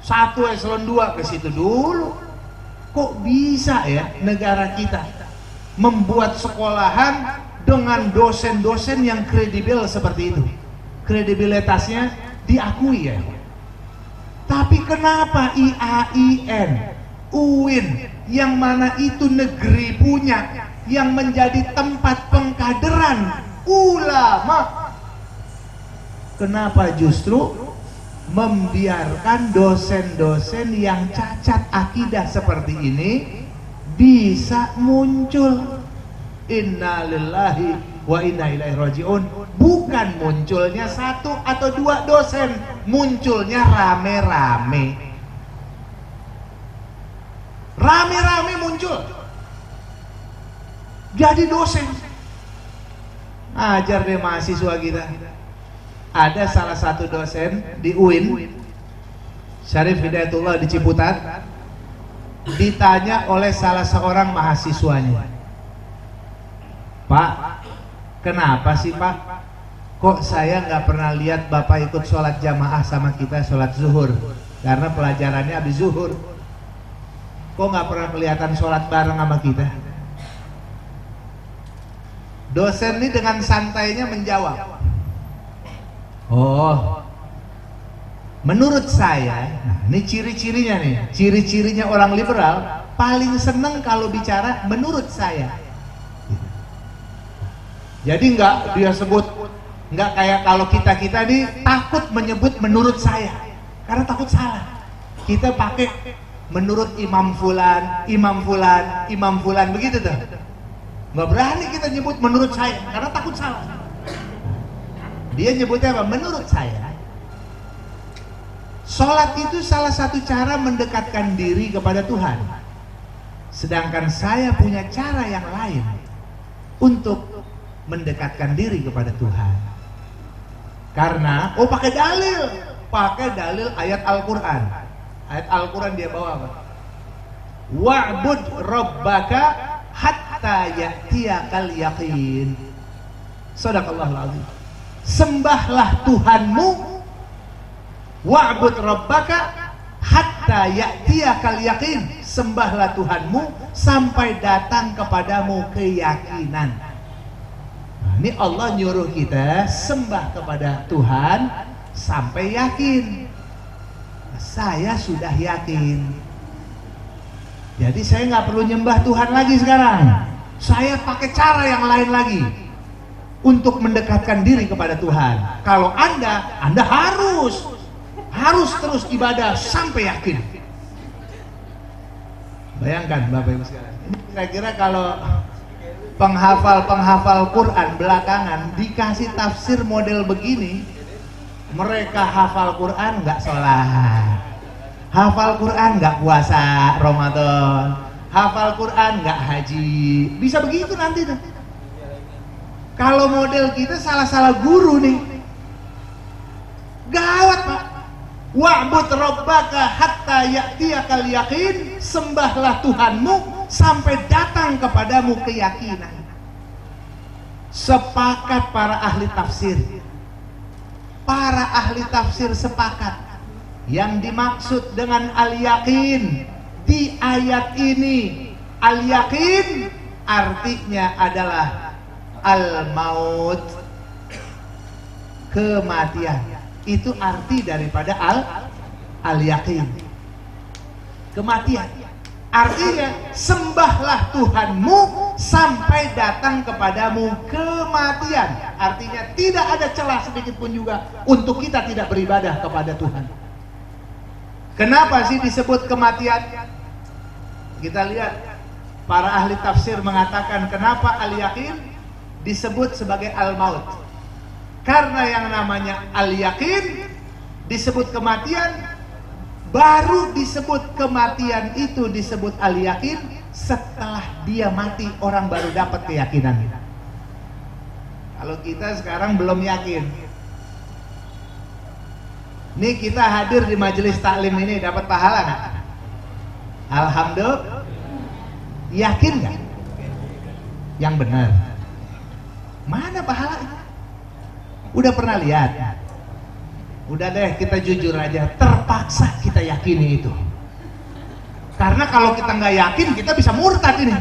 1, eselon 2 ke situ dulu. Kok bisa ya negara kita membuat sekolahan dengan dosen-dosen yang kredibel seperti itu? Kredibilitasnya diakui ya. Tapi kenapa IAIN, UIN, yang mana itu negeri punya, yang menjadi tempat pengkaderan ulama, kenapa justru membiarkan dosen-dosen yang cacat akidah seperti ini bisa muncul? Innalillahi wa inna ilaihi rajiun. Bukan munculnya 1 atau 2 dosen, munculnya rame-rame. Rame-rame muncul jadi dosen. Ajar deh mahasiswa kita. Ada salah satu dosen di UIN, Syarif Hidayatullah di Ciputat, ditanya oleh salah seorang mahasiswanya, "Pak, kenapa sih Pak, kok saya nggak pernah lihat Bapak ikut sholat jamaah sama kita sholat zuhur? Karena pelajarannya habis zuhur. Kok nggak pernah kelihatan sholat bareng sama kita?" Dosen ini dengan santainya menjawab, "Oh, menurut saya," nah, ini ciri-cirinya nih, ciri-cirinya orang liberal, paling seneng kalau bicara menurut saya. Jadi nggak dia sebut, nggak kayak kalau kita nih takut menyebut menurut saya, karena takut salah. Kita pakai menurut Imam Fulan, Imam Fulan, Imam Fulan, begitu tuh. Nggak berani kita nyebut menurut saya, karena takut salah. Dia nyebutnya apa? Menurut saya. Sholat itu salah satu cara mendekatkan diri kepada Tuhan. Sedangkan saya punya cara yang lain untuk mendekatkan diri kepada Tuhan. Karena, pakai dalil ayat Al-Quran. Ayat Al-Quran dia bawa apa? Wa'bud rabbaka hatta ya'tiyakal yaqin. Shadaqallahul azim. Sembahlah Tuhanmu, wa'bud rabbaka hatta ya'tiyakal yaqin. Sembahlah Tuhanmu sampai datang kepadamu keyakinan. Nah, ini Allah nyuruh kita sembah kepada Tuhan sampai yakin. Saya sudah yakin. Jadi saya nggak perlu nyembah Tuhan lagi sekarang. Saya pakai cara yang lain lagi untuk mendekatkan diri kepada Tuhan. Kalau Anda harus terus ibadah sampai yakin. Bayangkan Bapak Ibu sekalian. Saya kira kalau penghafal Quran belakangan dikasih tafsir model begini, mereka hafal Quran nggak sholat, hafal Quran nggak puasa Ramadan, hafal Quran nggak haji, bisa begitu nanti tuh. Kalau model kita salah guru nih, gawat Pak. Wa'bud rabbaka hatta ya'tiyakal yaqin. Sembahlah Tuhanmu sampai datang kepadamu keyakinan. Sepakat para ahli tafsir. Para ahli tafsir sepakat. Yang dimaksud dengan al-yaqin di ayat ini, al-yaqin artinya adalah al-maut, kematian. Itu arti daripada al-yaqin, kematian. Artinya sembahlah Tuhanmu sampai datang kepadamu kematian. Artinya tidak ada celah sedikit pun juga untuk kita tidak beribadah kepada Tuhan. Kenapa sih disebut kematian? Kita lihat para ahli tafsir mengatakan kenapa al-yaqin disebut sebagai al-maut. Karena yang namanya al-yaqin disebut kematian, baru disebut kematian itu disebut al-yaqin setelah dia mati, orang baru dapat keyakinan. Kalau kita sekarang belum yakin. Nih kita hadir di majelis taklim ini dapat pahala nggak? Alhamdulillah. Yakin nggak? Yang benar. Mana pahalanya? Udah pernah lihat? Udah deh, kita jujur aja, terpaksa kita yakini itu. Karena kalau kita nggak yakin, kita bisa murtad ini.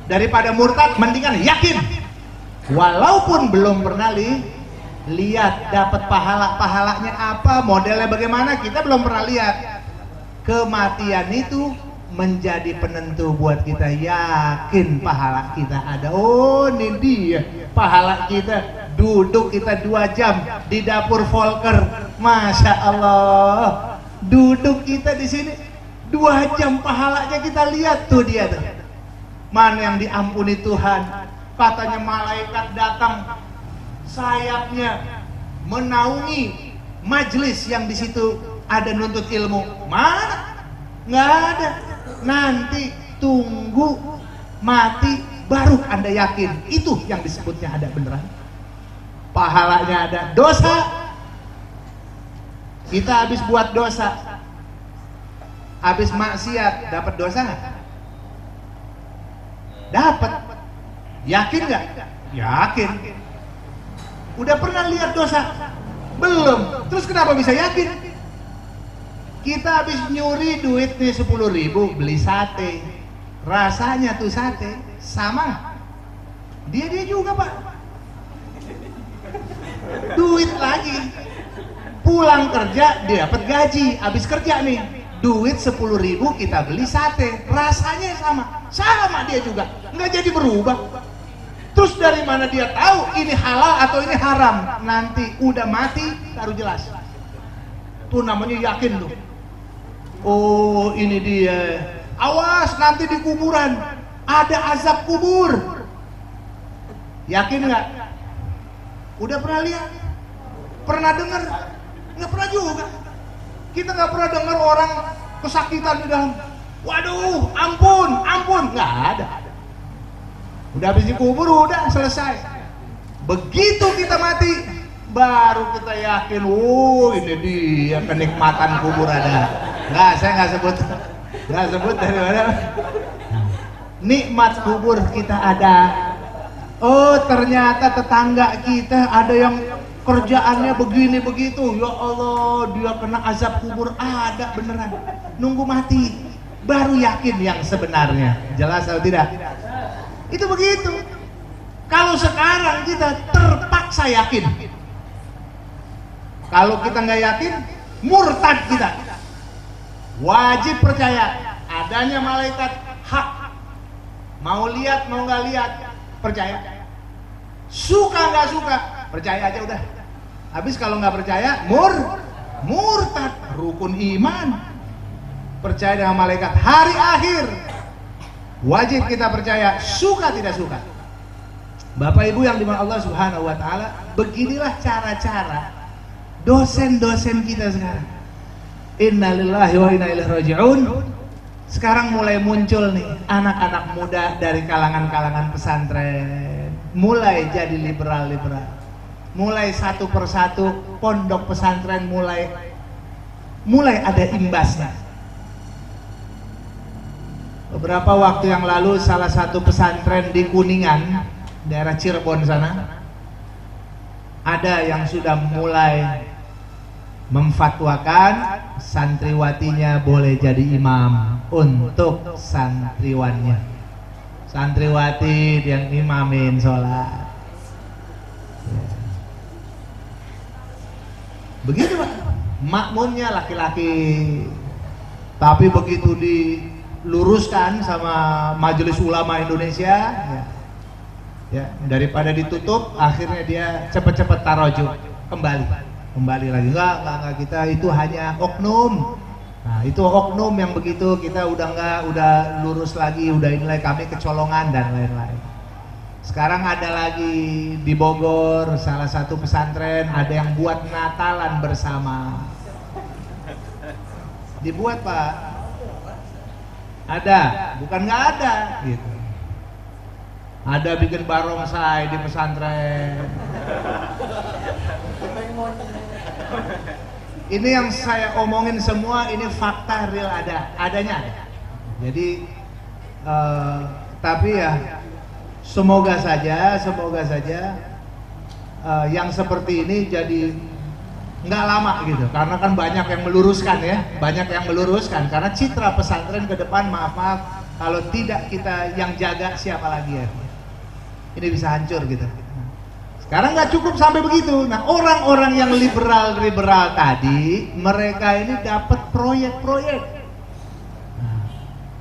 Daripada murtad, mendingan yakin. Walaupun belum pernah lihat dapat pahalanya apa, modelnya bagaimana, kita belum pernah lihat. Kematian itu menjadi penentu buat kita yakin pahala kita ada. Oh, ini dia pahala kita. Duduk kita 2 jam di dapur Volker, Masya Allah. Duduk kita di sini 2 jam, pahalanya kita lihat tuh dia tuh. Mana yang diampuni Tuhan? Katanya malaikat datang, sayapnya menaungi majelis yang di situ ada nuntut ilmu. Mana? Nggak ada. Nanti tunggu mati baru Anda yakin itu yang disebutnya ada beneran. pahalanya ada. Dosa, kita habis buat dosa, habis maksiat, dapat dosa nggak? Dapat. Yakin nggak? Yakin. Udah pernah lihat dosa? Belum. Terus kenapa bisa yakin? Kita habis nyuri duit nih 10.000 beli sate. Rasanya tuh sate sama. Dia juga Pak. Duit lagi. Pulang kerja dia dapat gaji. Habis kerja nih, duit 10.000 kita beli sate. Rasanya sama. Sama dia juga. Nggak jadi berubah. Terus dari mana dia tahu ini halal atau ini haram? Nanti udah mati baru jelas. Tuh namanya yakin tuh. Oh ini dia. Awas nanti di kuburan ada azab kubur. Yakin nggak? Udah pernah lihat? Pernah dengar? Nggak pernah juga. Kita nggak pernah dengar orang kesakitan di dalam. Waduh, ampun, nggak ada. Udah habis dikubur, udah selesai. Begitu kita mati, baru kita yakin, oh ini dia kenikmatan kubur ada. Nggak, saya nggak sebut dari mana. Nikmat kubur kita ada. Oh ternyata tetangga kita ada yang kerjaannya begini begitu. Ya Allah, dia kena azab kubur, ada beneran. Nunggu mati, baru yakin yang sebenarnya. Jelas atau tidak? Itu begitu. Kalau sekarang kita terpaksa yakin. Kalau kita nggak yakin, murtad kita. Wajib percaya adanya malaikat hak. Mau lihat mau nggak lihat, percaya. Suka nggak suka, percaya aja udah. Habis kalau nggak percaya, murtad. Rukun iman. Percaya dengan malaikat hari akhir. Wajib kita percaya, suka tidak suka. Bapak Ibu yang dimana Allah Subhanahu wa Ta'ala, beginilah cara-cara dosen-dosen kita sekarang. Innalillahi wa inna ilaihi raji'un. Sekarang mulai muncul nih anak-anak muda dari kalangan-kalangan pesantren, mulai jadi liberal-liberal. Mulai satu persatu pondok pesantren mulai ada imbasnya. Beberapa waktu yang lalu salah satu pesantren di Kuningan, daerah Cirebon sana, ada yang sudah mulai memfatwakan santriwatinya boleh jadi imam untuk santriwannya. Santriwati yang imamin sholat. Begitu Pak, makmumnya laki-laki. Tapi begitu diluruskan sama Majelis Ulama Indonesia, ya, daripada ditutup, akhirnya dia cepat-cepat taroju kembali lagi. Enggak, kita itu hanya oknum. Nah itu oknum yang begitu, kita udah lurus lagi, udah nilai kami kecolongan dan lain-lain. Sekarang ada lagi di Bogor, salah satu pesantren ada yang buat Natalan bersama. Dibuat Pak. Ada, bukan nggak ada gitu. Ada bikin barongsai di pesantren. Ini yang saya omongin semua ini fakta real adanya. Jadi tapi ya semoga saja yang seperti ini jadi nggak lama gitu, karena kan banyak yang meluruskan karena citra pesantren ke depan maaf kalau tidak kita yang jaga siapa lagi ya, ini bisa hancur gitu. Sekarang nggak cukup sampai begitu. Nah orang-orang yang liberal tadi mereka ini dapat proyek-proyek.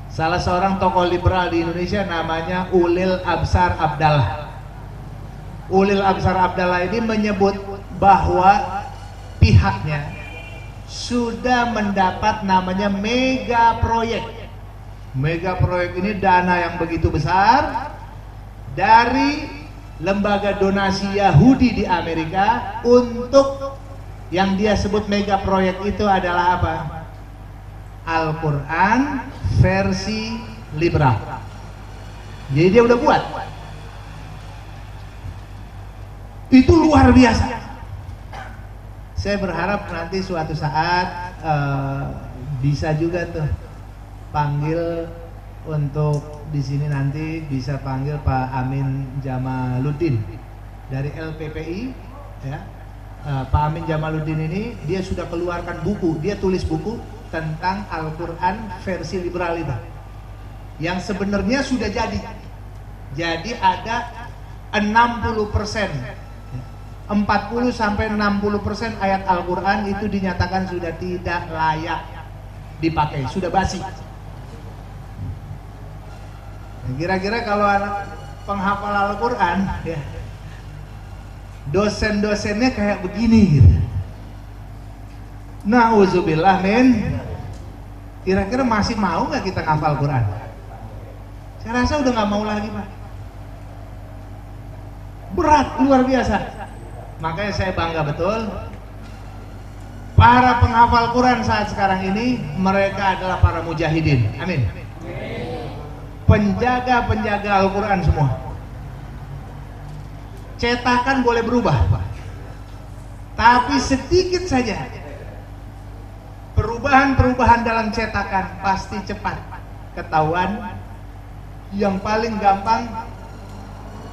Salah seorang tokoh liberal di Indonesia namanya Ulil Absar Abdallah. Ulil Absar Abdallah ini menyebut bahwa pihaknya sudah mendapat namanya mega proyek. Mega proyek ini dana yang begitu besar dari lembaga donasi Yahudi di Amerika untuk yang dia sebut mega proyek itu adalah apa? Al-Quran versi liberal. Jadi dia udah buat. Itu luar biasa. Saya berharap nanti suatu saat bisa juga tuh panggil untuk di sini, nanti bisa panggil Pak Amin Jamaluddin dari LPPI ya. Pak Amin Jamaluddin ini dia sudah keluarkan buku, dia tulis buku tentang Al-Quran versi liberal itu, yang sebenarnya sudah jadi ada 60%, 40 sampai 60% ayat Al-Quran itu dinyatakan sudah tidak layak dipakai, sudah basi. Kira-kira kalau anak penghafal Al-Quran ya, dosen-dosennya kayak begini gitu. Nauzubillah min. Kira-kira masih mau nggak kita ngafal Quran? Saya rasa udah nggak mau lagi, Pak. Berat, luar biasa. Makanya saya bangga betul. Para penghafal Quran saat sekarang ini, mereka adalah para mujahidin. Amin. Penjaga-penjaga Al-Quran semua. Cetakan boleh berubah, tapi sedikit saja perubahan-perubahan dalam cetakan pasti cepat ketahuan. Yang paling gampang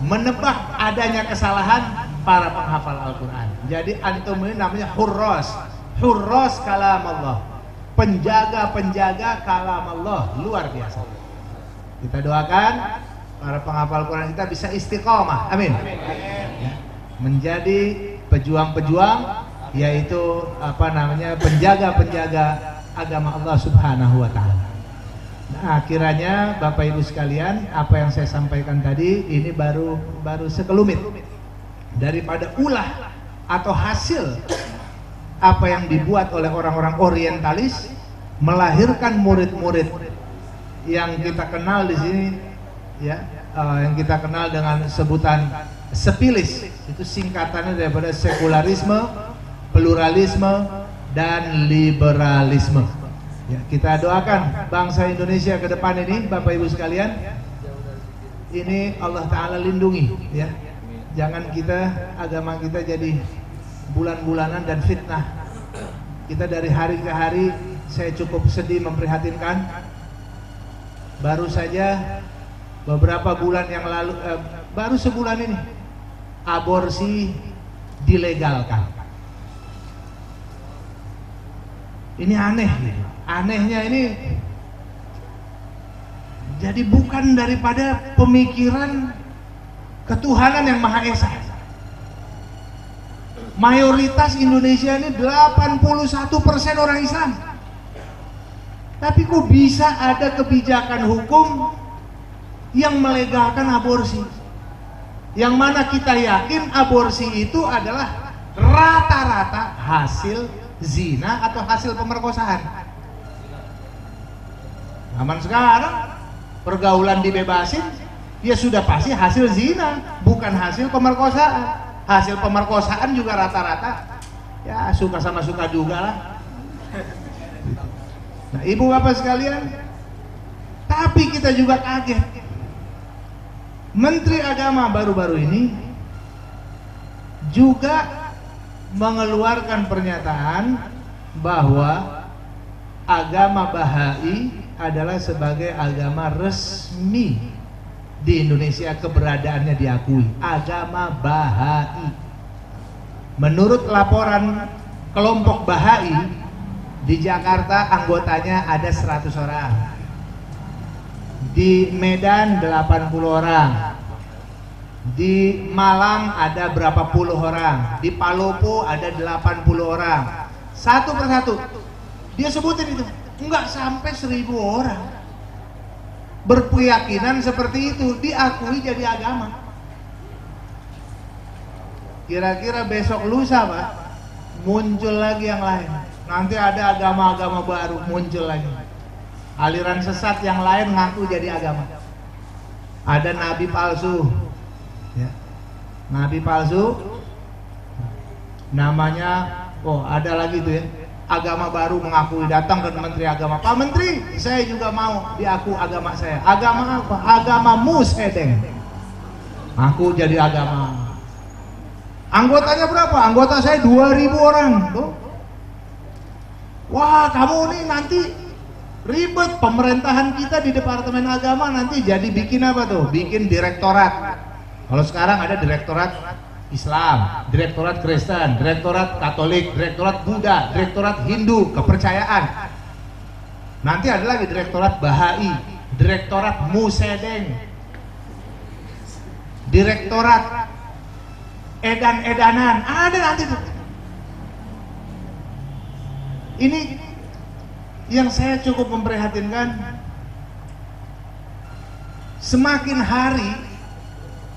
menebak adanya kesalahan para penghafal Al-Quran. Jadi antum ini namanya hurras kalam Allah, penjaga-penjaga kalam Allah, luar biasa. Kita doakan para penghafal Quran kita bisa istiqomah, amin. Ya, menjadi pejuang-pejuang, yaitu penjaga-penjaga agama Allah Subhanahu wa Ta'ala. Nah, kiranya Bapak Ibu sekalian, apa yang saya sampaikan tadi ini baru sekelumit daripada ulah atau hasil apa yang dibuat oleh orang-orang orientalis, melahirkan murid-murid yang kita kenal di sini ya, yang kita kenal dengan sebutan sepilis. Itu singkatannya daripada sekularisme, pluralisme, dan liberalisme. Ya, kita doakan bangsa Indonesia ke depan ini, Bapak Ibu sekalian, ini Allah Ta'ala lindungi ya. Jangan agama kita jadi bulan-bulanan dan fitnah. Kita dari hari ke hari, saya cukup sedih, memprihatinkan. Baru saja beberapa bulan yang lalu, baru sebulan ini, aborsi dilegalkan. Ini aneh. Anehnya ini jadi bukan daripada pemikiran ketuhanan yang Maha Esa. Mayoritas Indonesia ini 81% orang Islam. Tapi kok bisa ada kebijakan hukum yang melegalkan aborsi? Yang mana kita yakin aborsi itu adalah rata-rata hasil zina atau hasil pemerkosaan. Zaman sekarang pergaulan dibebasin, ya sudah pasti hasil zina, bukan hasil pemerkosaan. Hasil pemerkosaan juga rata-rata ya suka sama suka juga lah. Nah, ibu bapak sekalian, tapi kita juga kaget. Menteri Agama baru-baru ini juga mengeluarkan pernyataan bahwa agama Bahai adalah sebagai agama resmi di Indonesia, keberadaannya diakui. Agama Bahai. Menurut laporan kelompok Bahai di Jakarta anggotanya ada 100 orang, di Medan 80 orang, di Malang ada berapa puluh orang, di Palopo ada 80 orang. Satu persatu dia sebutin itu, enggak sampai 1000 orang berkeyakinan seperti itu, diakui jadi agama. Kira-kira besok lusa Pak, muncul lagi yang lain. Nanti ada agama-agama baru muncul lagi, aliran sesat yang lain ngaku jadi agama. Ada nabi palsu ya. Nabi palsu namanya, ada lagi tuh ya, agama baru mengakui, datang ke Menteri Agama, Pak Menteri, saya juga mau diaku agama saya. Agama apa? Agama musedeng. Aku jadi agama. Anggotanya berapa? Anggota saya 2000 orang. Tuh. Wah, kamu nih nanti ribet, pemerintahan kita di Departemen Agama nanti jadi bikin apa tuh? Bikin direktorat. Kalau sekarang ada direktorat Islam, direktorat Kristen, direktorat Katolik, direktorat Buddha, direktorat Hindu, kepercayaan. Nanti ada lagi direktorat Bahai, direktorat Musedeng, direktorat edan-edanan, ada nanti tuh. Ini yang saya cukup memprihatinkan, semakin hari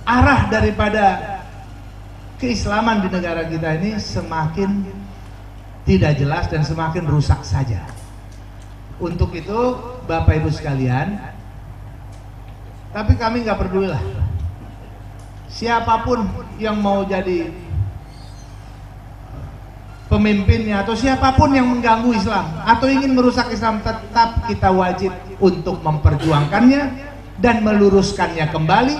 arah daripada keislaman di negara kita ini semakin tidak jelas dan semakin rusak saja. Untuk itu Bapak Ibu sekalian, tapi kami nggak peduli lah, siapapun yang mau jadi pemimpinnya atau siapapun yang mengganggu Islam atau ingin merusak Islam, tetap kita wajib untuk memperjuangkannya dan meluruskannya kembali,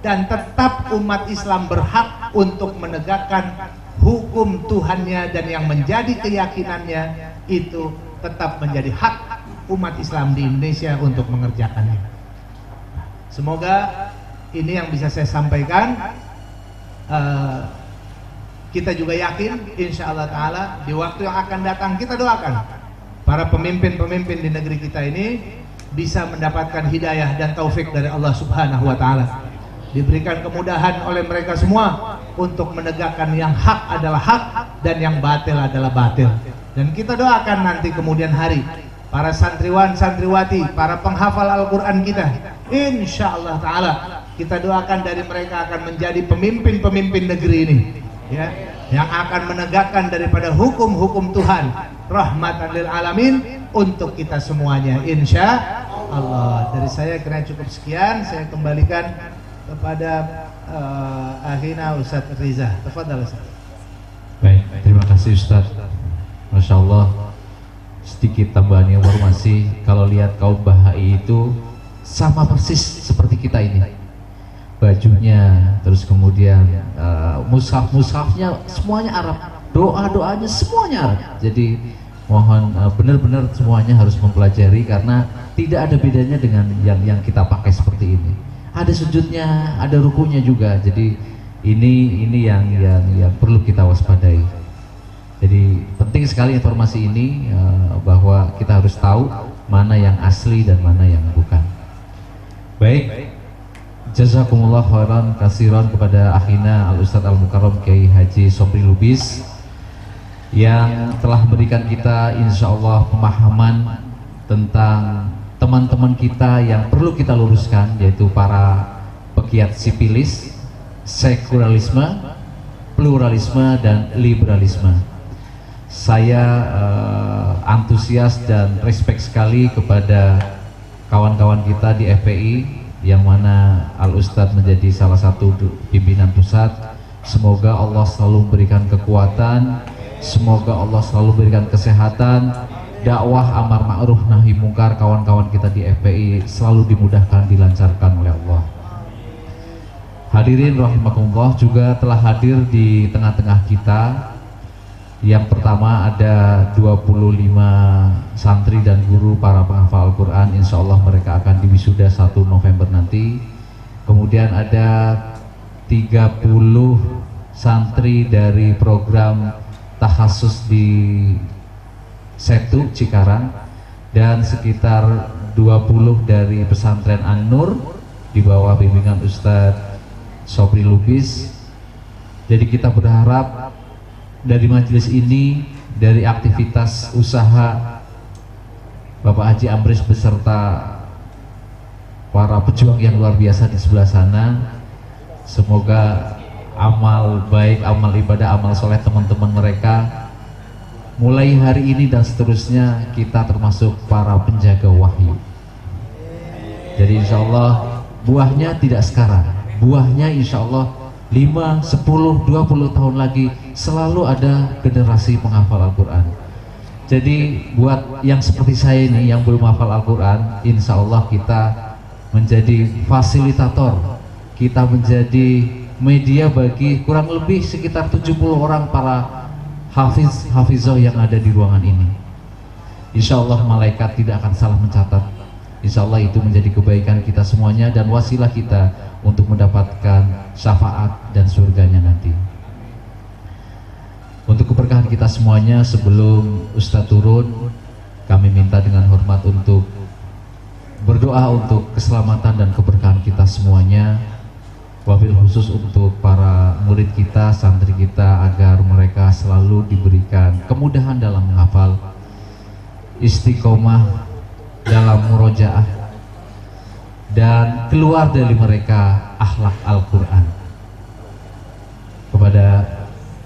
dan tetap umat Islam berhak untuk menegakkan hukum Tuhannya, dan yang menjadi keyakinannya itu tetap menjadi hak umat Islam di Indonesia untuk mengerjakannya. Semoga ini yang bisa saya sampaikan. Kita juga yakin insya Allah Ta'ala di waktu yang akan datang, kita doakan para pemimpin-pemimpin di negeri kita ini bisa mendapatkan hidayah dan taufik dari Allah Subhanahu wa Ta'ala, diberikan kemudahan oleh mereka semua untuk menegakkan yang hak adalah hak dan yang batil adalah batil. Dan kita doakan nanti kemudian hari para santriwan, santriwati, para penghafal Al-Quran kita, insya Allah Ta'ala kita doakan dari mereka akan menjadi pemimpin-pemimpin negeri ini, ya, yang akan menegakkan daripada hukum-hukum Tuhan rahmatan lil alamin untuk kita semuanya, insya Allah. Dari saya kira cukup sekian, saya kembalikan kepada akhina Ustadz Riza. Tafadhal Ustaz. Baik, terima kasih Ustadz. Masya Allah, sedikit tambahan informasi. Kalau lihat kaum Bahai itu sama persis seperti kita ini, bajunya, terus kemudian mushaf-mushafnya semuanya Arab, doa-doanya semuanya Arab. Jadi mohon benar-benar semuanya harus mempelajari, karena tidak ada bedanya dengan yang kita pakai seperti ini. Ada sujudnya, ada rukunya juga. Jadi ini yang perlu kita waspadai. Jadi penting sekali informasi ini, bahwa kita harus tahu mana yang asli dan mana yang bukan. Baik, jazakumullah khairan kasiran kepada akhina Al-Ustadz Al-Mukarram Kiai Haji Sobri Lubis yang telah memberikan kita insya Allah pemahaman tentang teman-teman kita yang perlu kita luruskan, yaitu para pegiat sipilis, sekularisme, pluralisme, dan liberalisme. Saya antusias dan respect sekali kepada kawan-kawan kita di FPI, yang mana Al-Ustadz menjadi salah satu pimpinan pusat. Semoga Allah selalu memberikan kekuatan, semoga Allah selalu memberikan kesehatan, dakwah amar ma'ruf nahi mungkar kawan-kawan kita di FPI selalu dimudahkan, dilancarkan oleh Allah. Hadirin rahimakumullah, juga telah hadir di tengah-tengah kita. Yang pertama ada 25 santri dan guru para penghafal Al-Quran, insya Allah mereka akan diwisuda 1 November nanti. Kemudian ada 30 santri dari program tahasus di Setu Cikarang, dan sekitar 20 dari pesantren An-Nur di bawah bimbingan Ustadz Sobri Lubis. Jadi kita berharap dari majelis ini, dari aktivitas usaha Bapak Haji Amris beserta para pejuang yang luar biasa di sebelah sana, semoga amal baik, amal ibadah, amal soleh teman-teman mereka mulai hari ini dan seterusnya kita termasuk para penjaga wahyu. Jadi insya Allah buahnya tidak sekarang, buahnya insya Allah 5, 10, 20 tahun lagi selalu ada generasi penghafal Al-Quran. Jadi buat yang seperti saya ini yang belum hafal Al-Quran, insya Allah kita menjadi fasilitator, kita menjadi media bagi kurang lebih sekitar 70 orang para hafizah yang ada di ruangan ini. Insya Allah malaikat tidak akan salah mencatat. Insya Allah itu menjadi kebaikan kita semuanya dan wasilah kita untuk mendapatkan syafaat dan surganya nanti. Untuk keberkahan kita semuanya, sebelum Ustadz turun, kami minta dengan hormat untuk berdoa untuk keselamatan dan keberkahan kita semuanya, wabil khusus untuk para murid kita, santri kita, agar mereka selalu diberikan kemudahan dalam menghafal, istiqomah dalam murojaah, dan keluar dari mereka akhlak Al-Quran. Kepada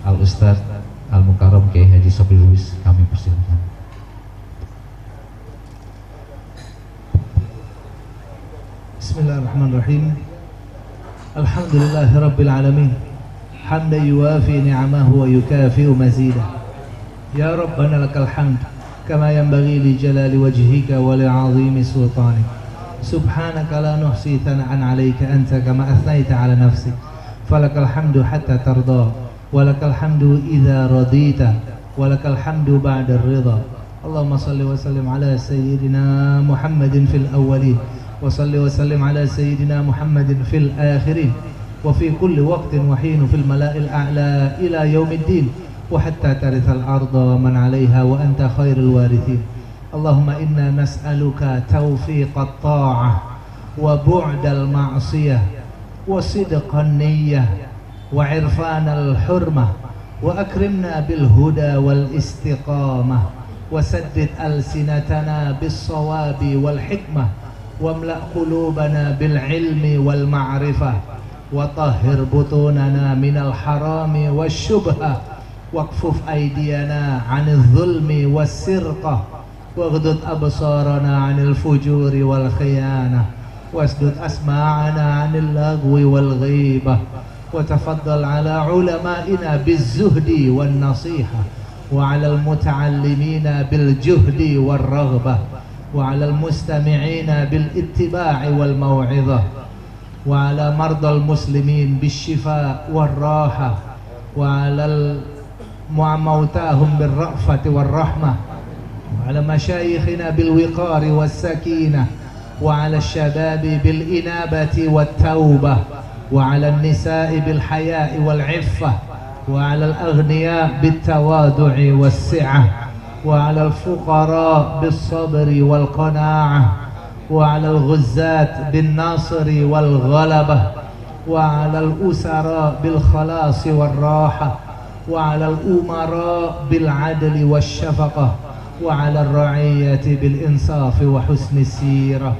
Al-Ustadz Al-Mukarram Kiai Haji Sopir Lubis kami persilakan. Bismillahirrahmanirrahim. Alhamdulillahi Rabbil Alamin, hamdan yuwafi ni'amahu wa yukafi'u mazidah. Ya Rabbana lakal hamd kama yanbaghi li jalali wajhika wa li 'azimi sultanik. Subhanaka la nuhsi thana'an 'alayka anta kama athnayta 'ala nafsik. Falakal hamdu hatta tarda, walakal hamdu idza radita, walakal hamdu ba'da ar-ridha. Allahumma salli wa sallim ala sayyidina Muhammadin fil awwalin, wa salli wa sallim ala sayyidina Muhammadin fil akhirin, wa fi kulli waqtin wa hin fil mala'il a'la ila yaumiddin, wa hatta tarithal arda man 'alayha wa anta khairul warithin. Allahumma inna nas'aluka tawfiqat ta'ah wa bu'dal ma'siyah wa sidqan niyyah wa irfanal hurmah wa akrimna bil huda wal istiqamah wa saddid alsinatana bis sawabi wal hikmah wa amla' qulubana bil ilmi wal ma'rifah wa tahhir butunana minal harami wash syubhah waqfuf aydiyana 'anil zulmi was sirqah waghdud absarana 'anil fujuri wal khiyanah wasdud asma'ana 'anil lagwi wal ghibah وتفضل على علمائنا بالزهد والنصيحة وعلى المتعلمين بالجهد والرغبة وعلى المستمعين بالاتباع والموعظة وعلى مرضى المسلمين بالشفاء والراحة وعلى موتاهم بالرأفة والرحمة وعلى مشايخنا بالوقار والسكينة وعلى الشباب بالإنابة والتوبة وعلى النساء بالحياء والعفة وعلى الأغنياء بالتواضع والسعة وعلى الفقراء بالصبر والقناعة وعلى الغزاة بالنصر والغلبة وعلى الأسراء بالخلاص والراحة وعلى الأمراء بالعدل والشفقة وعلى الرعية بالإنصاف وحسن السيرة.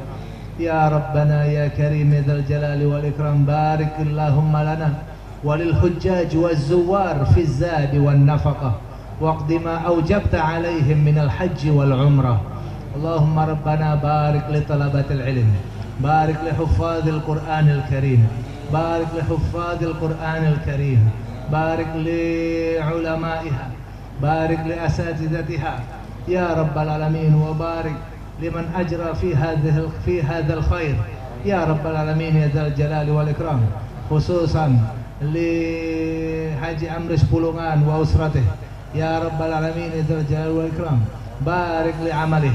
يا ربنا يا كريم ذا الجلال والإكرام بارك اللهم لنا وللحجاج والزوار في الزاد والنفقة واقض ما أوجبت عليهم من الحج والعمرة. اللهم ربنا بارك لطلبة العلم، بارك لحفاظ القرآن الكريم، بارك لحفاظ القرآن الكريم، بارك لعلمائها، بارك لأساتذتها يا رب العالمين، وبارك لمن أجرى في هذا الخير يا رب العالمين يا ذا الجلال والإكرام، خصوصا لحاج عمرو Pulungan وأسرته يا رب العالمين يا ذا الجلال والإكرام، بارك لعمله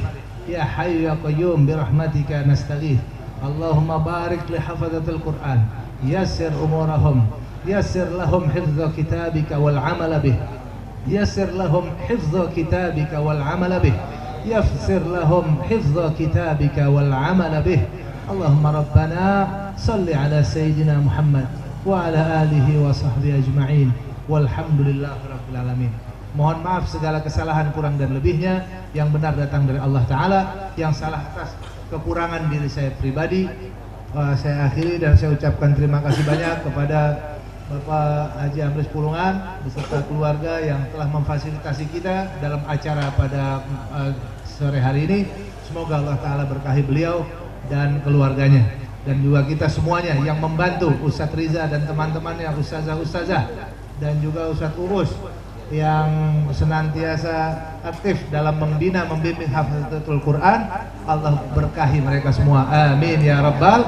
يا حي يا قيوم برحمتك نستغيث. اللهم بارك لحفظة القرآن، يسر أمورهم، يسر لهم حفظ كتابك والعمل به، يسر لهم حفظ كتابك والعمل به، يسر لهم حفظ كتابك والعمل به. اللهم ربنا صل على سيدنا محمد وعلى آله وصحبه أجمعين والحمد لله رب العالمين. Mohon maaf segala kesalahan kurang dan lebihnya, yang benar datang dari Allah Ta'ala, yang salah atas kekurangan diri saya pribadi. Saya akhiri dan saya ucapkan terima kasih banyak kepada Bapak Haji Amris Pulungan beserta keluarga yang telah memfasilitasi kita dalam acara pada sore hari ini. Semoga Allah Ta'ala berkahi beliau dan keluarganya, dan juga kita semuanya yang membantu Ustadz Riza dan teman-temannya, ustazah-ustazah dan juga Ustadz Urus yang senantiasa aktif dalam membina, membimbing hafazatul Quran. Allah berkahi mereka semua, amin ya rabbal.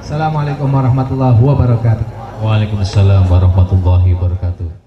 Assalamualaikum warahmatullahi wabarakatuh. Waalaikumsalam warahmatullahi wabarakatuh.